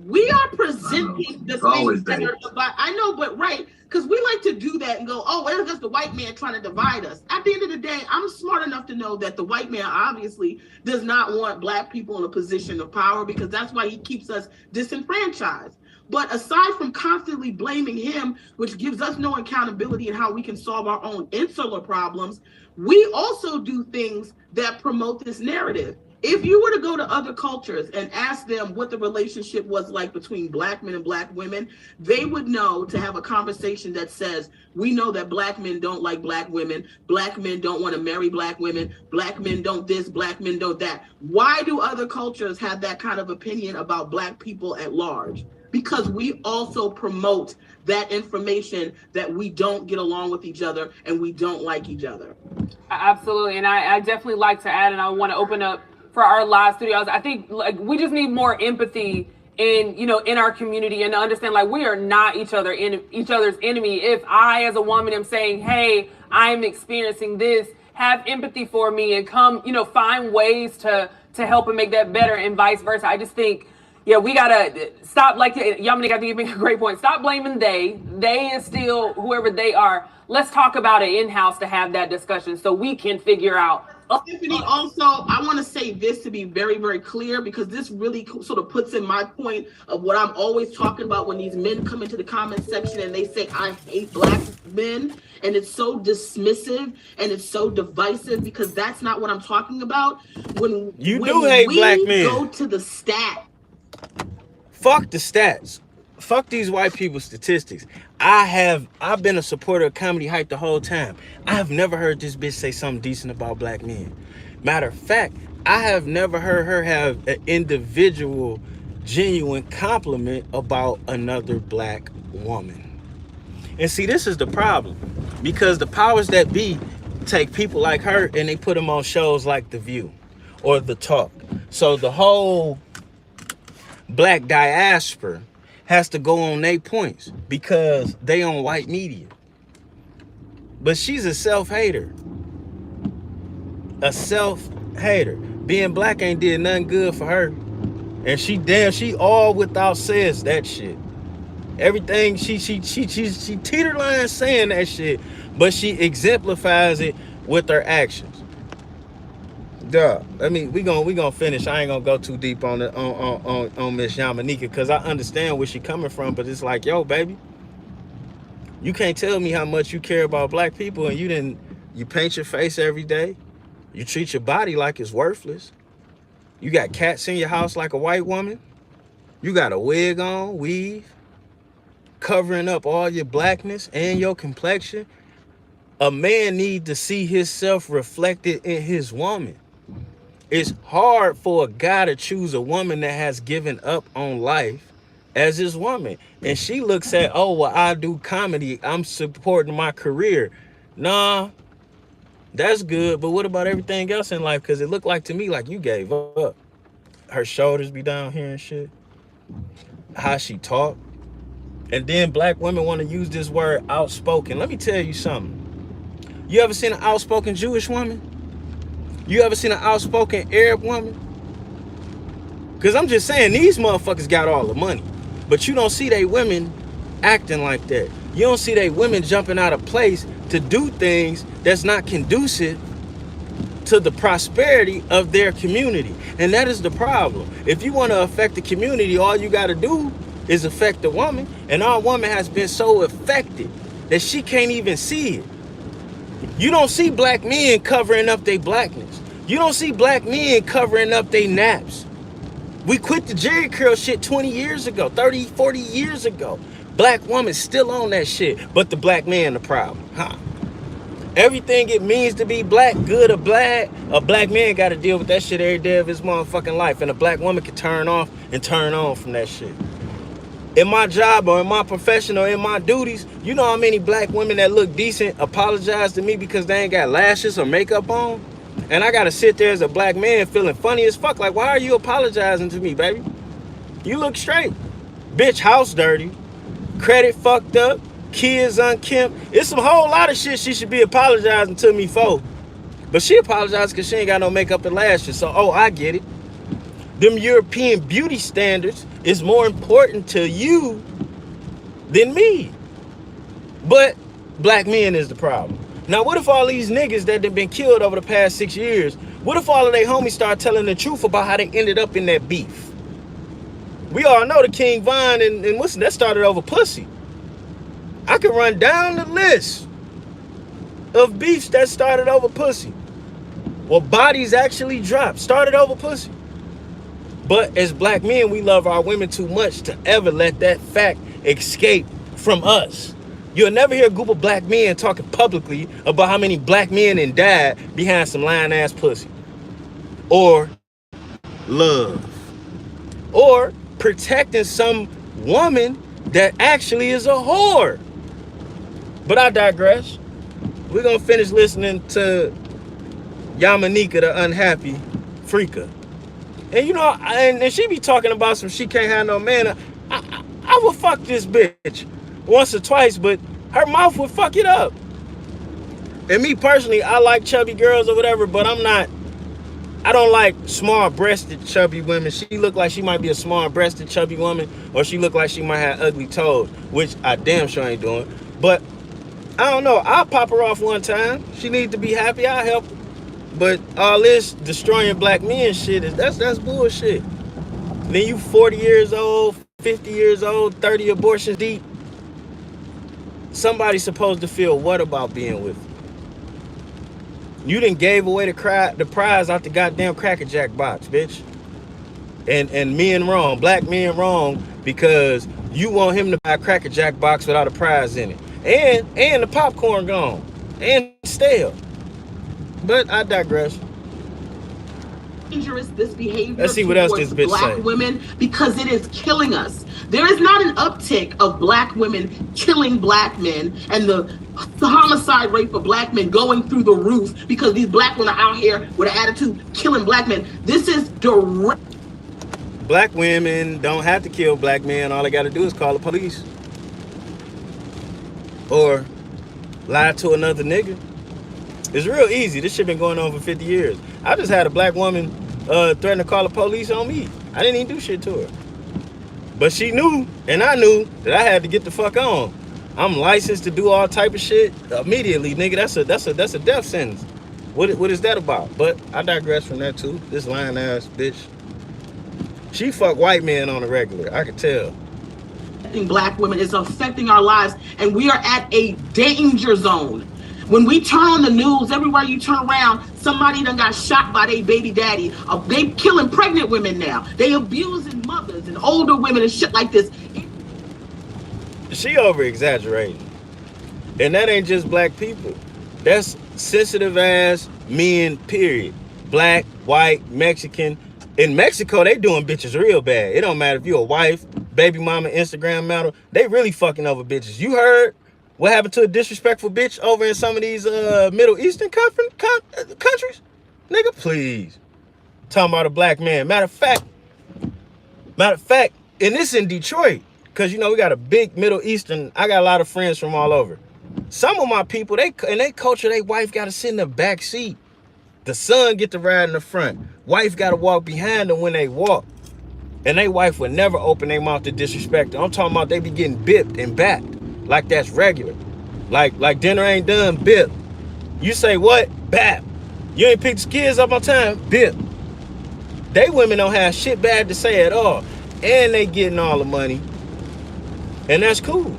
We are presenting the things that are divided. I know, but right, because we like to do that and go, oh, well, it's just the white man trying to divide us. At the end of the day, I'm smart enough to know that the white man obviously does not want black people in a position of power, because that's why he keeps us disenfranchised. But aside from constantly blaming him, which gives us no accountability in how we can solve our own insular problems, we also do things that promote this narrative. If you were to go to other cultures and ask them what the relationship was like between black men and black women, they would know to have a conversation that says, we know that black men don't like black women don't want to marry black women, black men don't this, black men don't that. Why do other cultures have that kind of opinion about black people at large? Because we also promote that information that we don't get along with each other and we don't like each other. Absolutely. And I definitely like to add, and I want to open up for our live studios. I think like we just need more empathy in our community, and to understand like we are not each other's enemy. If I as a woman am saying, hey, I'm experiencing this, have empathy for me and come, find ways to help and make that better, and vice versa. I just think, we gotta stop, like Yamanik, I think you make a great point. Stop blaming they. They is still whoever they are. Let's talk about it in-house to have that discussion so we can figure out Tiffany, also, I want to say this to be very, very clear, because this really sort of puts in my point of what I'm always talking about when these men come into the comment section and they say, I hate black men. And it's so dismissive and it's so divisive, because that's not what I'm talking about. When you do hate black men. Go to the stat. Fuck the stats. Fuck these white people statistics. I've been a supporter of comedy hype the whole time. I have never heard this bitch say something decent about black men. Matter of fact, I have never heard her have an individual, genuine compliment about another black woman. And see, this is the problem, because the powers that be take people like her and they put them on shows like The View or The Talk. So the whole black diaspora has to go on their points because they on white media. But she's a self-hater. A self-hater. Being black ain't did nothing good for her. And she all without says that shit. Everything she teeter-line saying that shit, but she exemplifies it with her actions. Duh. I mean, we gonna finish. I ain't gonna go too deep on it on Miss Yamanika, because I understand where she coming from, but it's like, yo, baby, you can't tell me how much you care about black people and you paint your face every day. You treat your body like it's worthless. You got cats in your house like a white woman. You got a wig on, weave, covering up all your blackness and your complexion. A man needs to see himself reflected in his woman. It's hard for a guy to choose a woman that has given up on life as his woman. And she looks at, oh, well, I do comedy, I'm supporting my career. Nah, that's good, but what about everything else in life? Because it looked like to me like you gave up. Her shoulders be down here and shit. How she talk. And then black women want to use this word outspoken. Let me tell you something. You ever seen an outspoken Jewish woman? You ever seen an outspoken Arab woman? Because I'm just saying, these motherfuckers got all the money. But you don't see they women acting like that. You don't see they women jumping out of place to do things that's not conducive to the prosperity of their community. And that is the problem. If you want to affect the community, all you got to do is affect the woman. And our woman has been so affected that she can't even see it. You don't see black men covering up their blackness. You don't see black men covering up their naps. We quit the Jerry curl shit 20 years ago, 30, 40 years ago. Black woman still on that shit, but the black man the problem, huh? Everything it means to be black, good or bad, a black man got to deal with that shit every day of his motherfucking life. And a black woman can turn off and turn on from that shit. In my job or in my profession or in my duties, you know how many black women that look decent apologize to me because they ain't got lashes or makeup on? And I gotta sit there as a black man feeling funny as fuck. Like, why are you apologizing to me, baby? You look straight. Bitch, house dirty. Credit fucked up. Kids unkempt. It's some whole lot of shit she should be apologizing to me for. But she apologized because she ain't got no makeup and lashes. So, oh, I get it. Them European beauty standards is more important to you than me. But black men is the problem. Now, what if all these niggas that have been killed over the past 6 years, what if all of their homies start telling the truth about how they ended up in that beef? We all know the King Von and what's that started over pussy. I can run down the list of beefs that started over pussy. Or bodies actually dropped, started over pussy. But as black men, we love our women too much to ever let that fact escape from us. You'll never hear a group of black men talking publicly about how many black men done died behind some lying ass pussy. Or love. Or protecting some woman that actually is a whore. But I digress. We're going to finish listening to Yamanika, the unhappy freaker. And you know, and she be talking about some she can't have no man. I would fuck this bitch once or twice, but her mouth would fuck it up. And me personally, I like chubby girls or whatever, but I don't like small-breasted chubby women. She look like she might be a small-breasted chubby woman, or she look like she might have ugly toes, which I damn sure ain't doing. But I don't know. I'll pop her off one time. She needs to be happy. I'll help her. But all this destroying black men shit that's bullshit. Then you 40 years old, 50 years old, 30 abortions deep. Somebody's supposed to feel what about being with you? You done gave away the prize out the goddamn Cracker Jack box, bitch. And men wrong, black men wrong, because you want him to buy a Cracker Jack box without a prize in it. And the popcorn gone. And stale. But I digress. Dangerous this behavior. Let's see what else this bitch black say. Women, because it is killing us. There is not an uptick of black women killing black men and the homicide rate for black men going through the roof because these black women are out here with an attitude killing black men. This is direct. Black women don't have to kill black men. All they got to do is call the police. Or lie to another nigga. It's real easy. This shit been going on for 50 years. I just had a black woman threaten to call the police on me. I didn't even do shit to her. But she knew, and I knew, that I had to get the fuck on. I'm licensed to do all type of shit immediately, nigga. That's a death sentence. What is that about? But I digress from that too. This lying ass bitch. She fuck white men on a regular. I could tell. Black women is affecting our lives, and we are at a danger zone. When we turn on the news, everywhere you turn around, somebody done got shot by their baby daddy. They killing pregnant women now. They abusing mothers and older women and shit like this. She over exaggerating. And that ain't just black people. That's sensitive ass men, period. Black, white, Mexican. In Mexico, they doing bitches real bad. It don't matter if you a wife, baby mama, Instagram model. They really fucking over bitches. You heard what happened to a disrespectful bitch over in some of these Middle Eastern countries? Nigga, please. Talking about a black man. Matter of fact, and this in Detroit, because you know we got a big Middle Eastern. I got a lot of friends from all over. Some of my people, in their culture, they wife got to sit in the back seat. The son get to ride in the front. Wife got to walk behind them when they walk. And they wife would never open their mouth to disrespect them. I'm talking about they be getting bipped and backed. Like that's regular. Like dinner ain't done, bip. You say what? Bap. You ain't picked the kids up on time, bip. They women don't have shit bad to say at all. And they getting all the money. And that's cool.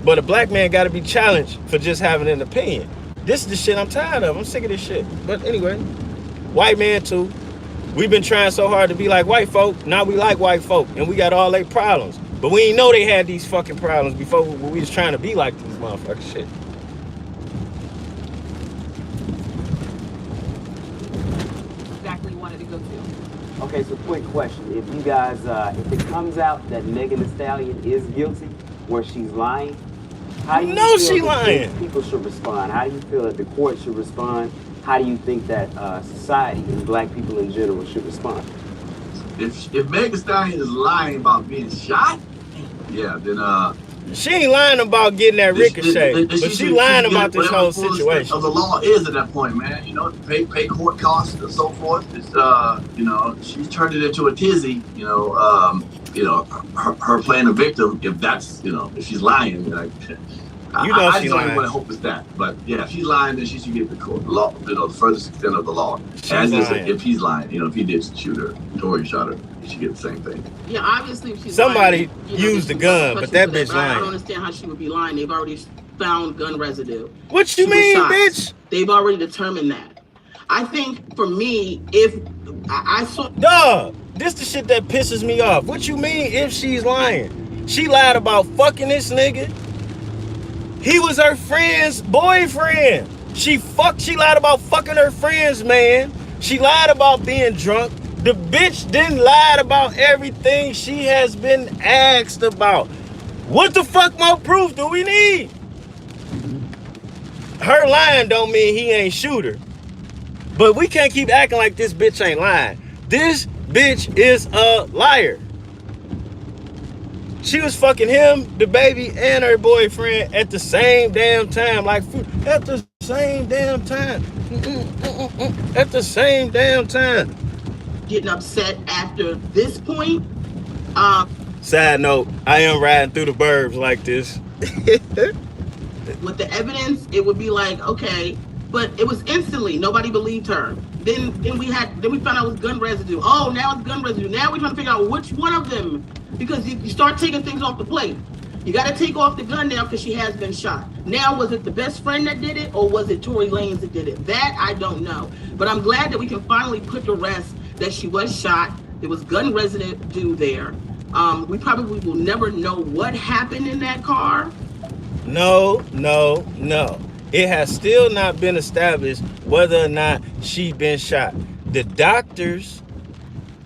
But a black man gotta be challenged for just having an opinion. This is the shit I'm tired of. I'm sick of this shit. But anyway, white man too. We've been trying so hard to be like white folk. Now we like white folk. And we got all their problems. But we didn't know they had these fucking problems before we was trying to be like these motherfuckers. Shit. Exactly wanted to go to. Okay, so quick question. If you guys, if it comes out that Megan Thee Stallion is guilty, or she's lying, how do you know feel she that lying. people should respond? How do you feel that the court should respond? How do you think that society and black people in general should respond? If Megan Thee Stallion is lying about being shot, yeah, then she ain't lying about getting that ricochet, but she lying about this whole situation. Of the law is at that point, man. You know, pay court costs and so forth. It's you know, she's turned it into a tizzy. You know, her playing a victim. If that's, you know, if she's lying, like, I just don't even want to hope it's that. But yeah, if she's lying, then she should get the court law. You know, the furthest extent of the law. As is, if he's lying, you know, if he did shoot her, Tory shot her, he should get the same thing. Yeah, obviously if she's somebody lying, used the gun, but that bitch lying. I don't understand how she would be lying. They've already found gun residue. What you mean, bitch? They've already determined that. I think for me, if I saw... Dog, this the shit that pisses me off. What you mean if she's lying? She lied about fucking this nigga. He was her friend's boyfriend. She lied about fucking her friend's man. She lied about being drunk. The bitch didn't lie about everything she has been asked about. What the fuck more proof do we need? Her lying don't mean he ain't shoot her. But we can't keep acting like this bitch ain't lying. This bitch is a liar. She was fucking him, the baby, and her boyfriend at the same damn time. Like, at the same damn time. At the same damn time. Getting upset after this point. Side note, I am riding through the burbs like this. With the evidence, it would be like, okay, But it was instantly, nobody believed her. Then we found out it was gun residue. Oh, now it's gun residue. Now we're trying to figure out which one of them, because you start taking things off the plate. You got to take off the gun now because she has been shot. Now, was it the best friend that did it, or was it Tory Lanez that did it? That I don't know. But I'm glad that we can finally put to rest that she was shot. There was gun residue there. We probably will never know what happened in that car. No. It has still not been established whether or not she been shot. The doctors,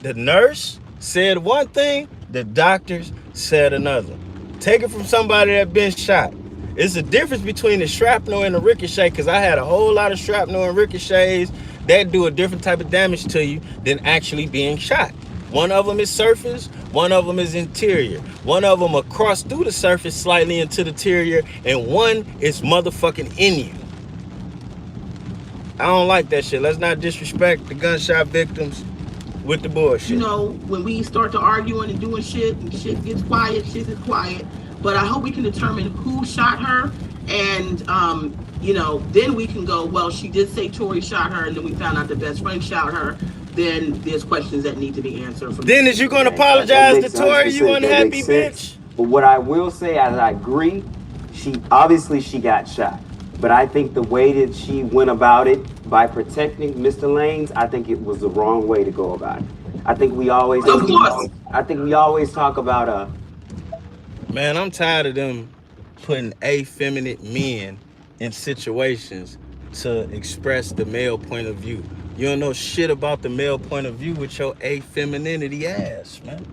the nurse said one thing, the doctors said another. Take it from somebody that been shot. It's the difference between the shrapnel and the ricochet, because I had a whole lot of shrapnel and ricochets that do a different type of damage to you than actually being shot. One of them is surface, one of them is interior. One of them will cross through the surface slightly into the interior, and one is motherfucking in you. I don't like that shit. Let's not disrespect the gunshot victims with the bullshit. You know, when we start to arguing and doing shit, and shit gets quiet, shit is quiet. But I hope we can determine who shot her, and you know, then we can go, well, she did say Tory shot her, and then we found out the best friend shot her. Then there's questions that need to be answered. Then is you going to apologize to Tory, you unhappy bitch? But what I will say, as I agree, she got shot. But I think the way that she went about it by protecting Mr. Lanez, I think it was the wrong way to go about it. I think we always talk about Man, I'm tired of them putting effeminate men in situations to express the male point of view. You don't know shit about the male point of view with your afemininity ass, man.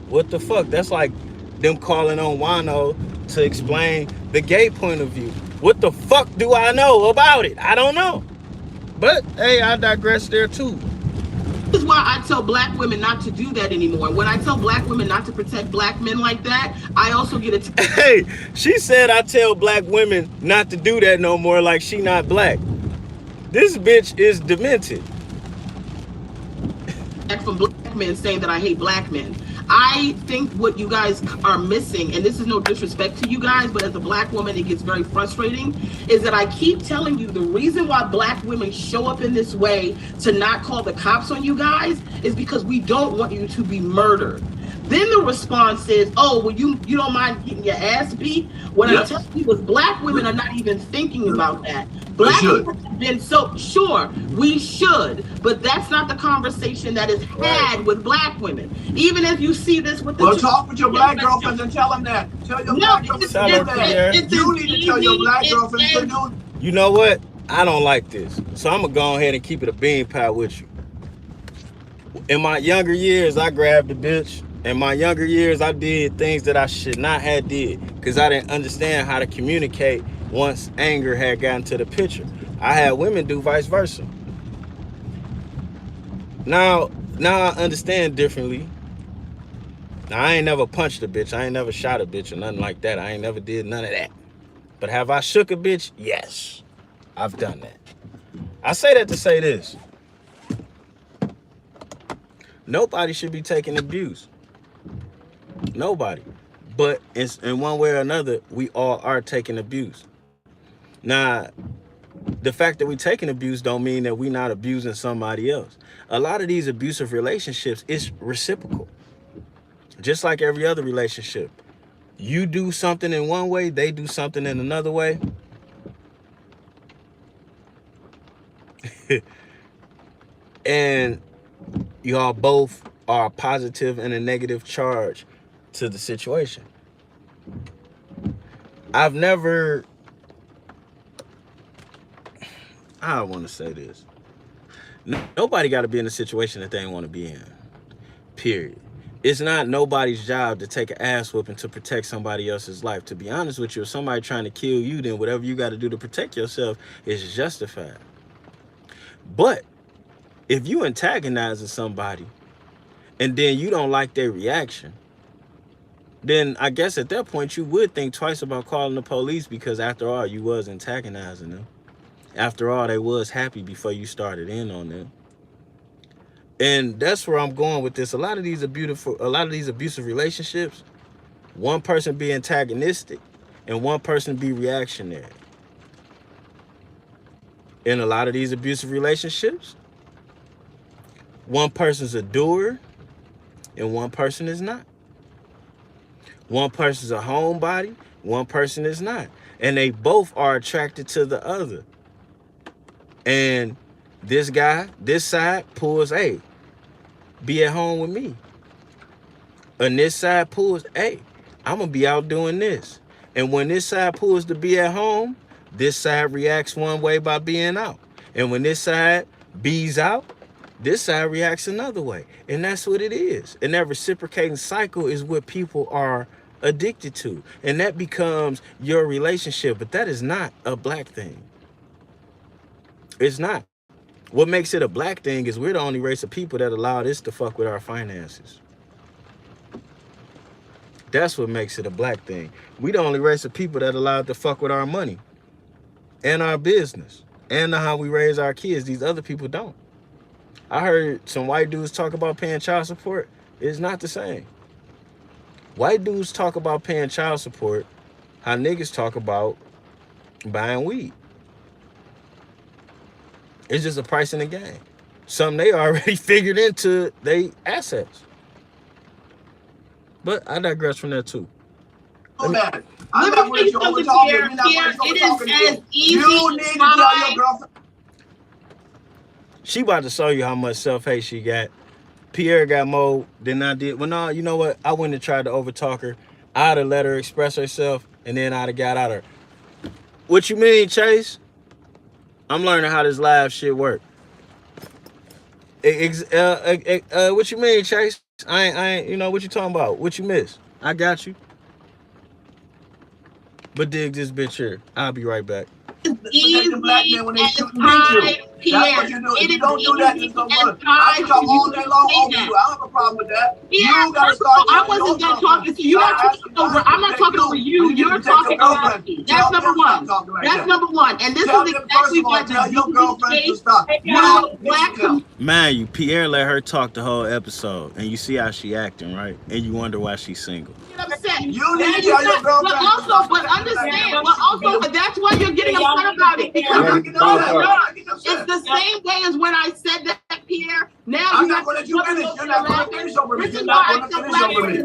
What the fuck? That's like them calling on Juan-o to explain the gay point of view. What the fuck do I know about it? I don't know. But, hey, I digress there, too. This is why I tell black women not to do that anymore. When I tell black women not to protect black men like that, I also get a... Hey, she said I tell black women not to do that no more, like she not black. This bitch is demented. From black men saying that I hate black men. I think what you guys are missing, and this is no disrespect to you guys, but as a black woman, it gets very frustrating, is that I keep telling you the reason why black women show up in this way to not call the cops on you guys is because we don't want you to be murdered. Then the response is, oh, well, you don't mind getting your ass beat? What I'm telling you is black women are not even thinking about that. Black women have been so, sure, we should, but that's not the conversation that is had with black women. Even if you see this with the... Well, talk with your black girlfriends and tell them that. Tell your black girlfriends that. You need to tell your black girlfriends to do... You know what? I don't like this. So I'm going to go ahead and keep it a bean pie with you. In my younger years, I grabbed a bitch. In my younger years, I did things that I should not have did because I didn't understand how to communicate once anger had gotten to the picture. I had women do vice versa. Now I understand differently. Now, I ain't never punched a bitch. I ain't never shot a bitch or nothing like that. I ain't never did none of that. But have I shook a bitch? Yes, I've done that. I say that to say this. Nobody should be taking abuse. Nobody. But in one way or another, we all are taking abuse. Now, the fact that we're taking abuse don't mean that we're not abusing somebody else. A lot of these abusive relationships is reciprocal. Just like every other relationship. You do something in one way, they do something in another way. And y'all both are a positive and a negative charge to the situation. I don't want to say this. Nobody got to be in a situation that they ain't want to be in. Period. It's not nobody's job to take an ass whooping to protect somebody else's life. To be honest with you, if somebody trying to kill you, then whatever you got to do to protect yourself is justified. But if you antagonizing somebody and then you don't like their reaction, then I guess at that point you would think twice about calling the police, because after all, you was antagonizing them. After all, they was happy before you started in on them. And that's where I'm going with this. A lot of these abusive relationships, one person be antagonistic and one person be reactionary. in a lot of these abusive relationships, one person's a doer and one person is not. One person's a homebody, one person is not. And they both are attracted to the other. And this guy, this side pulls, hey, be at home with me. And this side pulls, hey, I'm going to be out doing this. And when this side pulls to be at home, this side reacts one way by being out. And when this side bees out, this side reacts another way. And that's what it is. And that reciprocating cycle is what people are addicted to. And that becomes your relationship. But that is not a black thing. It's not. What makes it a black thing is we're the only race of people that allow this to fuck with our finances. That's what makes it a black thing. We the only race of people that allow it to fuck with our money and our business and how we raise our kids. These other people don't. I heard some white dudes talk about paying child support. It's not the same. White dudes talk about paying child support how niggas talk about buying weed. It's just a price in the game. Something they already figured into their assets. But I digress from that too. Let me tell you something, Pierre. It is as easy as my... She about to show you how much self-hate she got. Pierre got more than I did. Well, no, you know what? I wouldn't have tried to overtalk her. I'd have let her express herself, and then I'd have got out of her. What you mean, Chase? I'm learning how this live shit work. What you mean, Chase? I ain't, you know, what you talking about? What you miss? I got you. But dig this bitch here. I'll be right back. Easy black men when they shoot you. That's what you do. If you don't do that, it's no fun. I can talk all day long over you. I don't have a problem with that. You gotta start. I wasn't done talking to you. You're not talking over. I'm not talking over you. You're talking about me. That's number one. That's number one. And this is exactly what your girlfriend to stop. Man, you Pierre let her talk the whole episode, and you see how she acting, right? And you wonder why she's single. Upset. You need to tell your girlfriend. But understand. But that's why you're getting upset about it, because it's the same way as when I said that, Pierre. Now I'm not going to let you finish. You're not going to finish over me. You're not going to finish over me.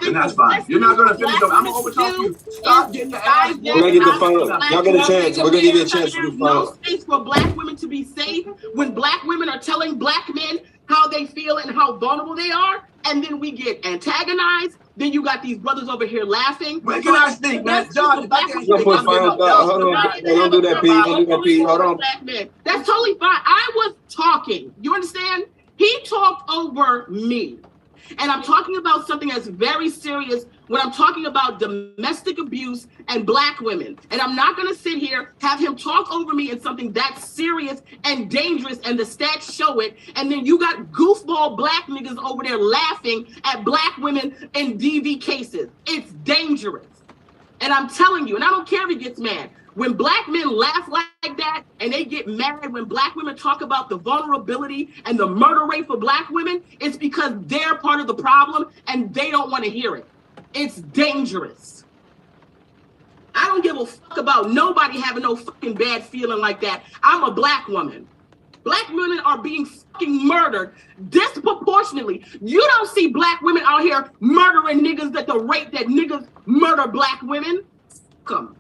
And that's fine. You're not going to finish over me. I'm going to overtalk you. Stop getting your ass. We're going to get the phone. Y'all get a chance. We're going to give you a chance to do no space for black women to be safe when black women are telling black men how they feel and how vulnerable they are, and then we get antagonized. Then you got these brothers over here laughing. Where can I speak, man? John, if I can't speak, hold on. Don't do that, P. Don't do that, P. Hold on. That's totally fine. I was talking. You understand? He talked over me. And I'm talking about something that's very serious when I'm talking about domestic abuse and black women. And I'm not going to sit here, have him talk over me in something that's serious and dangerous, and the stats show it. And then you got goofball black niggas over there laughing at black women in DV cases. It's dangerous. And I'm telling you, and I don't care if he gets mad. When black men laugh like that and they get mad when black women talk about the vulnerability and the murder rate for black women, it's because they're part of the problem and they don't want to hear it. It's dangerous. I don't give a fuck about nobody having no fucking bad feeling like that. I'm a black woman. Black women are being fucking murdered disproportionately. You don't see black women out here murdering niggas at the rate that niggas murder black women. Come.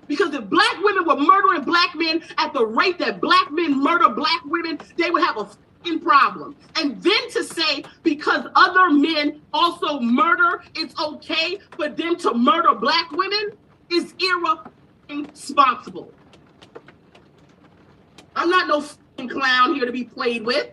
Because if black women were murdering black men at the rate that black men murder black women, they would have a fucking problem. And then to say because other men also murder, it's okay for them to murder black women is irresponsible. I'm not no fucking clown here to be played with.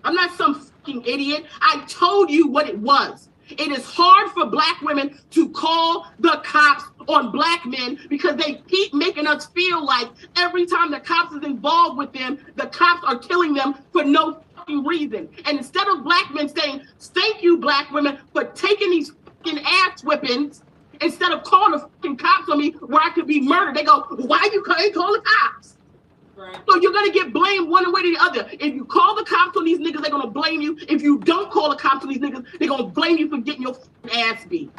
I'm not some fucking idiot. I told you what it was. It is hard for black women to call the cops on black men because they keep making us feel like every time the cops is involved with them, the cops are killing them for no fucking reason. And instead of black men saying, thank you, black women, for taking these fucking ass whippings, instead of calling the fucking cops on me where I could be murdered, they go, why you can't call the cops? Right. So you're going to get blamed one way or the other. If you call the cops on these niggas, they're going to blame you. If you don't call the cops on these niggas, they're going to blame you for getting your ass beat.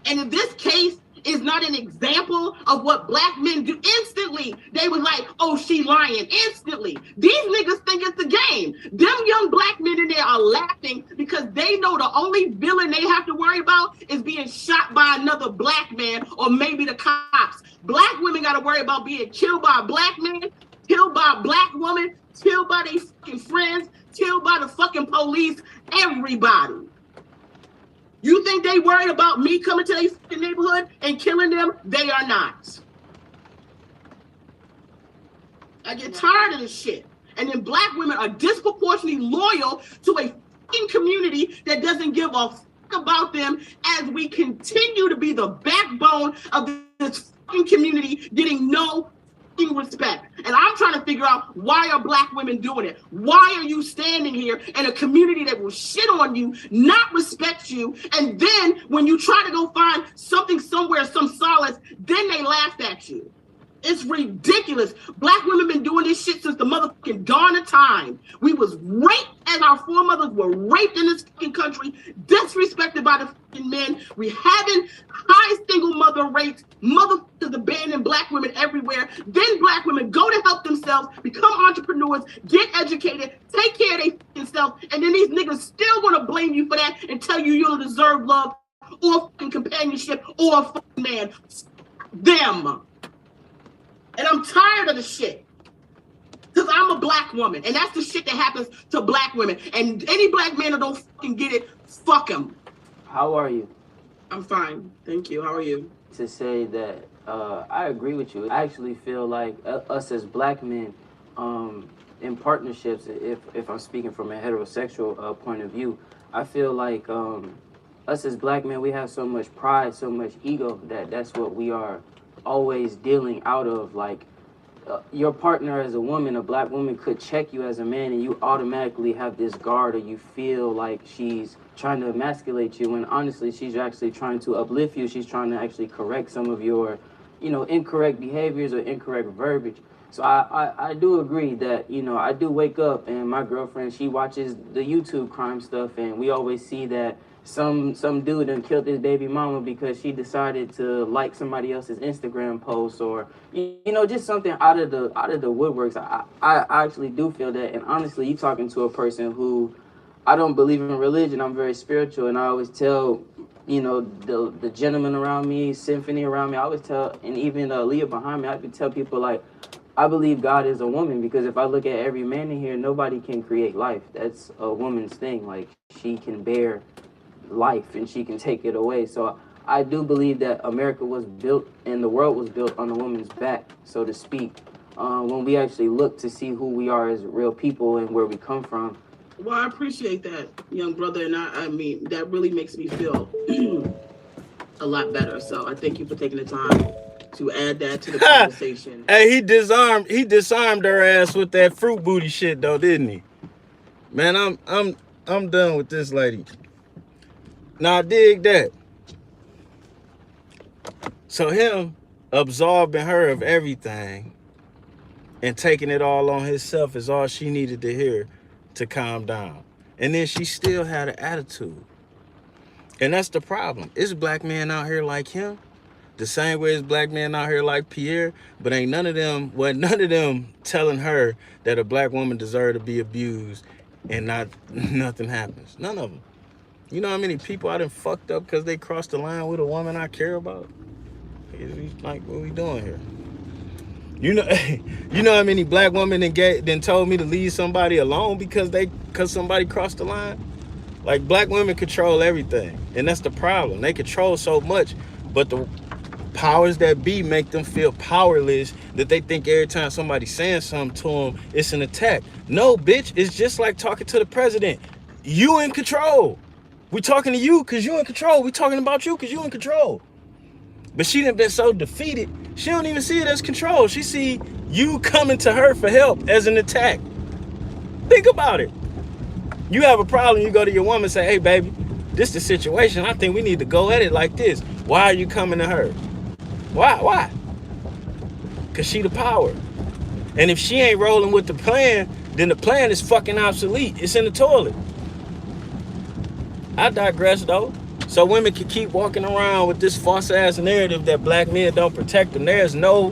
And in this case, is not an example of what black men do. Instantly, they was like, oh, she lying. Instantly. These niggas think it's the game. Them young black men in there are laughing because they know the only villain they have to worry about is being shot by another black man or maybe the cops. Black women got to worry about being killed by a black man, killed by a black woman, killed by their fucking friends, killed by the fucking police, everybody. You think they worried about me coming to their fucking neighborhood and killing them? They are not. I get tired of this shit. And then black women are disproportionately loyal to a fucking community that doesn't give a fuck about them as we continue to be the backbone of this fucking community getting no respect. And I'm trying to figure out, why are black women doing it? Why are you standing here in a community that will shit on you, not respect you, and then when you try to go find something somewhere, some solace, then they laugh at you? It's ridiculous. Black women been doing this shit since the motherfucking dawn of time. We was raped as our foremothers were raped in this fucking country, disrespected by the fucking men. We having high single mother rates, motherfuckers abandoning black women everywhere. Then black women go to help themselves, become entrepreneurs, get educated, take care of their fucking self, and then these niggas still gonna blame you for that and tell you you don't deserve love or fucking companionship or a fucking man. Them. And I'm tired of the shit. Because I'm a black woman. And that's the shit that happens to black women. And any black man who don't fucking get it, fuck him. How are you? I'm fine. Thank you. How are you? To say that I agree with you. I actually feel like us as black men in partnerships, if I'm speaking from a heterosexual point of view, I feel like us as black men, we have so much pride, so much ego that's what we are always dealing out of. Like your partner as a woman, a black woman, could check you as a man and you automatically have this guard, or you feel like she's trying to emasculate you, when honestly she's actually trying to uplift you. She's trying to actually correct some of your, incorrect behaviors or incorrect verbiage. So I do agree that, I do wake up and my girlfriend, she watches the YouTube crime stuff, and we always see that some dude done killed his baby mama because she decided to like somebody else's Instagram post, or just something out of the woodworks. I actually do feel that. And honestly, you talking to a person who, I don't believe in religion. I'm very spiritual, and I always tell the gentleman around me, Symphony around me, I always tell, and even Leah behind me, I would tell people, like, I believe God is a woman, because if I look at every man in here, nobody can create life. That's a woman's thing. Like, she can bear life and she can take it away. So I do believe that America was built and the world was built on a woman's back, so to speak. When we actually look to see who we are as real people and where we come from. Well, I appreciate that, young brother, and I mean, that really makes me feel a lot better. So I thank you for taking the time to add that to the conversation. Hey, he disarmed her ass with that fruit booty shit though, didn't he? Man, I'm done with this lady. Now dig that. So him absolving her of everything and taking it all on himself is all she needed to hear to calm down. And then she still had an attitude. And that's the problem. It's black men out here like him, the same way as black men out here like Pierre, but ain't none of them telling her that a black woman deserves to be abused and nothing happens. None of them. You know how many people I done fucked up because they crossed the line with a woman I care about? It's like, what we doing here? You know how many black women then told me to leave somebody alone because somebody crossed the line? Like, black women control everything, and that's the problem. They control so much, but the powers that be make them feel powerless, that they think every time somebody's saying something to them, it's an attack. No, bitch, it's just like talking to the president. You in control. We talking to you because you in control. We talking about you because you in control. But she done been so defeated, she don't even see it as control. She see you coming to her for help as an attack. Think about it. You have a problem, you go to your woman and say, hey, baby, this is the situation. I think we need to go at it like this. Why are you coming to her? Why? Because she the power. And if she ain't rolling with the plan, then the plan is fucking obsolete. It's in the toilet. I digress, though. So women can keep walking around with this false ass narrative that black men don't protect them. There's no,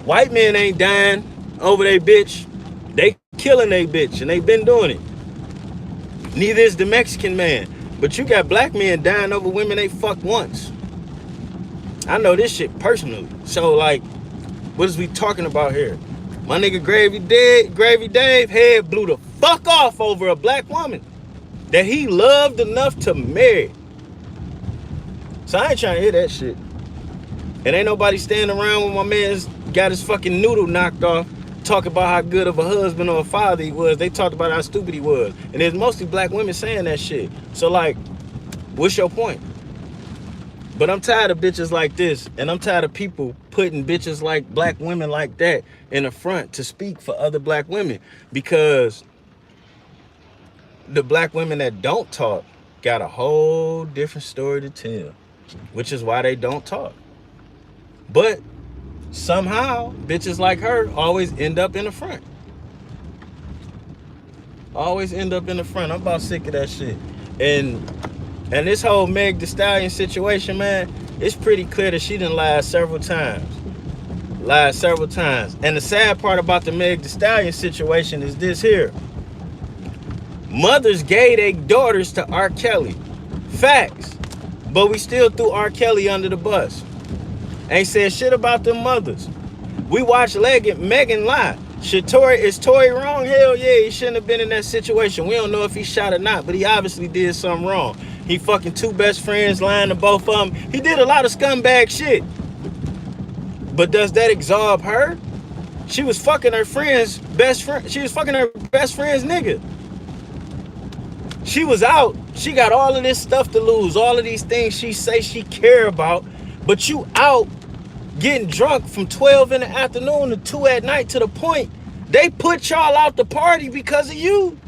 white men ain't dying over they bitch. They killing they bitch, and they been doing it. Neither is the Mexican man. But you got black men dying over women they fucked once. I know this shit personally. So like, what is we talking about here? My nigga Gravy Dave head blew the fuck off over a black woman that he loved enough to marry. So I ain't trying to hear that shit. And ain't nobody standing around when my man's got his fucking noodle knocked off talking about how good of a husband or a father he was. They talked about how stupid he was. And there's mostly black women saying that shit. So like, what's your point? But I'm tired of bitches like this, and I'm tired of people putting bitches like black women like that in the front to speak for other black women, because the black women that don't talk got a whole different story to tell, which is why they don't talk. But somehow bitches like her always end up in the front. Always end up in the front. I'm about sick of that shit. And this whole Meg Thee Stallion situation, man, it's pretty clear that she done lied several times. And the sad part about the Meg Thee Stallion situation is this here. Mothers gave their daughters to R. Kelly. Facts. But we still threw R. Kelly under the bus. Ain't said shit about them mothers. We watched Megan lie. Is Tory wrong? Hell yeah, he shouldn't have been in that situation. We don't know if he shot or not, but he obviously did something wrong. He fucking two best friends, lying to both of them. He did a lot of scumbag shit. But does that absolve her? She was fucking her friend's best friend. She was fucking her best friend's nigga. She was out. She got all of this stuff to lose. All of these things she say she care about. But you out getting drunk from 12 in the afternoon to 2 at night, to the point they put y'all out the party because of you.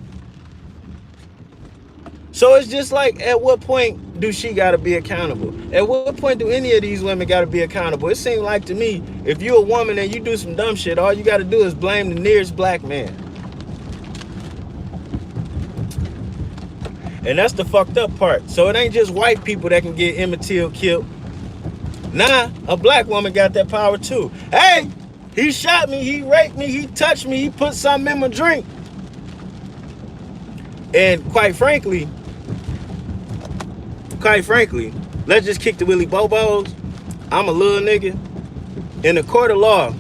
So it's just like, at what point do she got to be accountable? At what point do any of these women got to be accountable? It seems like to me, if you're a woman and you do some dumb shit, all you got to do is blame the nearest black man. And that's the fucked up part. So it ain't just white people that can get Emmett Till killed. Nah, a black woman got that power too. Hey, he shot me, he raped me, he touched me, he put something in my drink. And quite frankly, let's just kick the Willy Bobos. I'm a little nigga. In the court of law,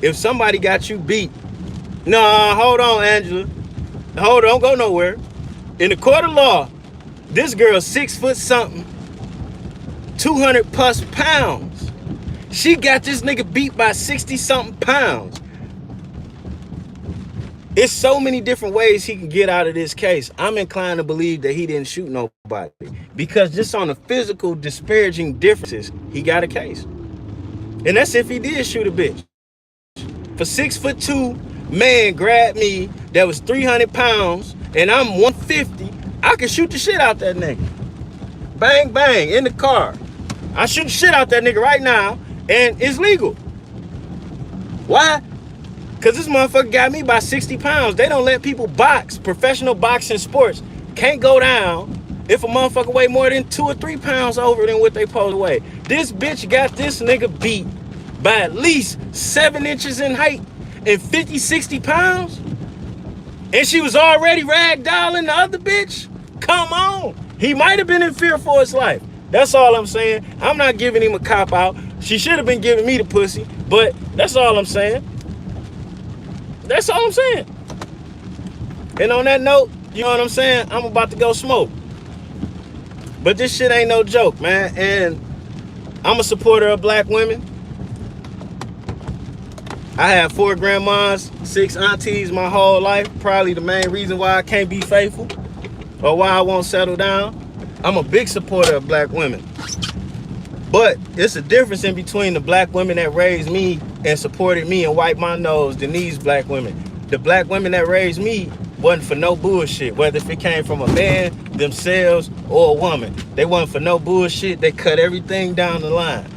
if somebody got you beat, nah, hold on, Angela. Hold on, don't go nowhere. In the court of law, this girl's 6 foot something, 200 plus pounds. She got this nigga beat by 60 something pounds. It's so many different ways he can get out of this case. I'm inclined to believe that he didn't shoot nobody, because just on the physical disparaging differences, he got a case. And that's if he did shoot a bitch. For 6'2" man grabbed me that was 300 pounds and I'm 150, I can shoot the shit out that nigga. Bang, bang, in the car. I shoot the shit out that nigga right now, and it's legal. Why? Because this motherfucker got me by 60 pounds. They don't let people box. Professional boxing sports can't go down if a motherfucker weigh more than 2 or 3 pounds over than what they supposed to weigh. This bitch got this nigga beat by at least 7 inches in height and 50, 60 pounds. And she was already ragdolling the other bitch? Come on. He might have been in fear for his life. That's all I'm saying. I'm not giving him a cop out. She should have been giving me the pussy, but that's all I'm saying. That's all I'm saying. And on that note, you know what I'm saying? I'm about to go smoke. But this shit ain't no joke, man. And I'm a supporter of black women. I have 4 grandmas, 6 aunties my whole life. Probably the main reason why I can't be faithful or why I won't settle down. I'm a big supporter of black women. But it's a difference in between the black women that raised me and supported me and wiped my nose than these black women. The black women that raised me wasn't for no bullshit, whether if it came from a man, themselves, or a woman. They wasn't for no bullshit. They cut everything down the line.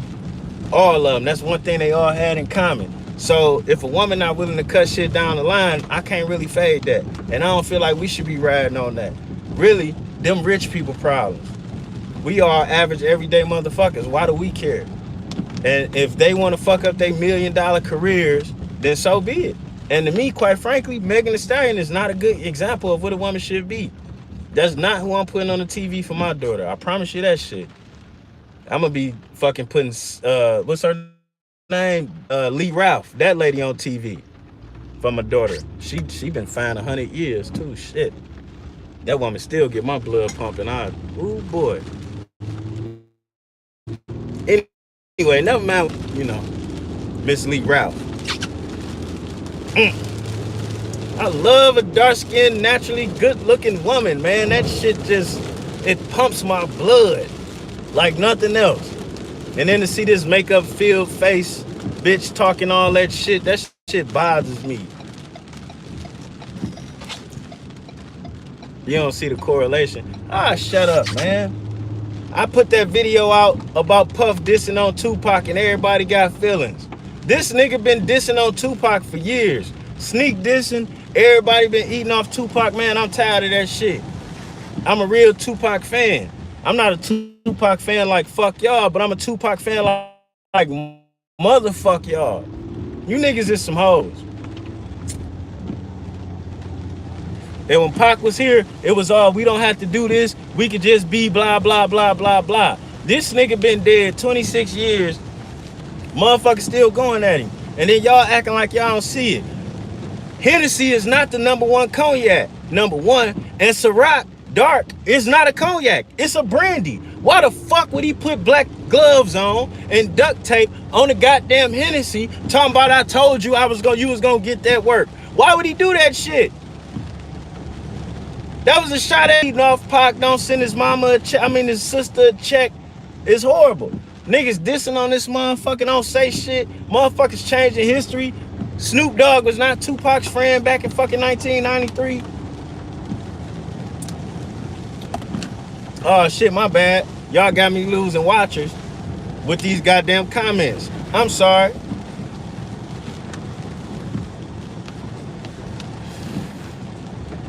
All of them. That's one thing they all had in common. So if a woman not willing to cut shit down the line, I can't really fade that. And I don't feel like we should be riding on that. Really, them rich people problems. We are average, everyday motherfuckers. Why do we care? And if they want to fuck up their $1 million careers, then so be it. And to me, quite frankly, Megan Thee Stallion is not a good example of what a woman should be. That's not who I'm putting on the TV for my daughter. I promise you that shit. I'm gonna be fucking putting what's her name? Lee Ralph, that lady on TV for my daughter. She been fine 100 years too. Shit. That woman still get my blood pumping. Ooh boy. Anyway, never mind, Miss Lee Ralph. I love a dark-skinned, naturally good-looking woman, man. That shit it pumps my blood like nothing else. And then to see this makeup-filled face bitch talking all that shit bothers me. You don't see the correlation. Shut up, man. I put that video out about Puff dissing on Tupac and everybody got feelings. This nigga been dissing on Tupac for years. Sneak dissing. Everybody been eating off Tupac, man. I'm tired of that shit. I'm a real Tupac fan. I'm not a Tupac fan like fuck y'all, but I'm a Tupac fan like motherfuck y'all. You niggas is some hoes. And when Pac was here, it was all, we don't have to do this. We could just be blah, blah, blah, blah, blah. This nigga been dead 26 years. Motherfucker still going at him. And then y'all acting like y'all don't see it. Hennessy is not the #1 cognac, #1. And Ciroc Dark is not a cognac. It's a brandy. Why the fuck would he put black gloves on and duct tape on the goddamn Hennessy talking about I told you you was gonna get that work? Why would he do that shit? That was a shot at eating off Pac. Don't send his mama his sister a check. It's horrible. Niggas dissing on this motherfucker, don't say shit. Motherfuckers changing history. Snoop Dogg was not Tupac's friend back in fucking 1993. Oh shit, my bad. Y'all got me losing watchers with these goddamn comments. I'm sorry.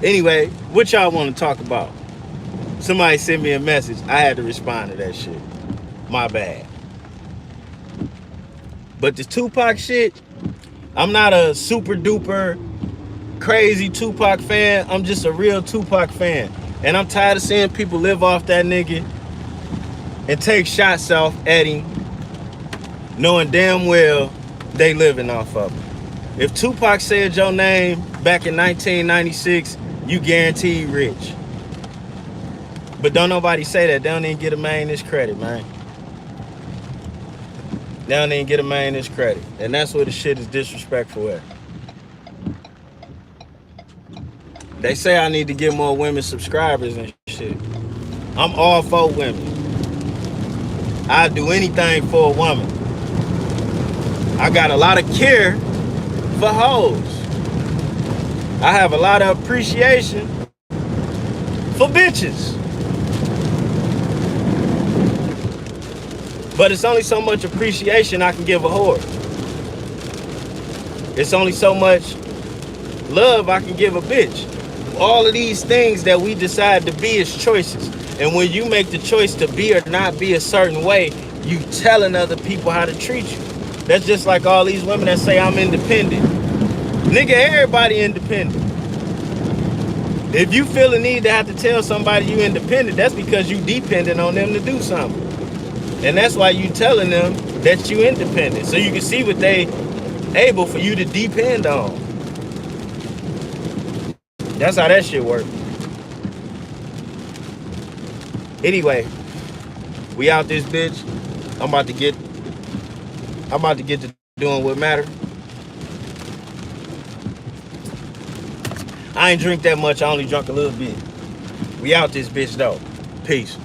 Anyway, what y'all want to talk about? Somebody sent me a message. I had to respond to that shit. My bad. But the Tupac shit, I'm not a super duper crazy Tupac fan. I'm just a real Tupac fan. And I'm tired of seeing people live off that nigga and take shots off at him, knowing damn well they living off of him. If Tupac said your name back in 1996, you guaranteed rich. But don't nobody say that. They don't even get a man this credit, man. They don't even get a man this credit. And that's where the shit is disrespectful at. They say I need to get more women subscribers and shit. I'm all for women. I'd do anything for a woman. I got a lot of care for hoes. I have a lot of appreciation for bitches. But it's only so much appreciation I can give a whore. It's only so much love I can give a bitch. All of these things that we decide to be is choices. And when you make the choice to be or not be a certain way, you telling other people how to treat you. That's just like all these women that say I'm independent. Nigga, everybody independent. If you feel the need to have to tell somebody you independent, that's because you dependent on them to do something. And that's why you telling them that you independent. So you can see what they able for you to depend on. That's how that shit works. Anyway, we out this bitch. I'm about to get to doing what matter. I ain't drink that much. I only drunk a little bit. We out this bitch though. Peace.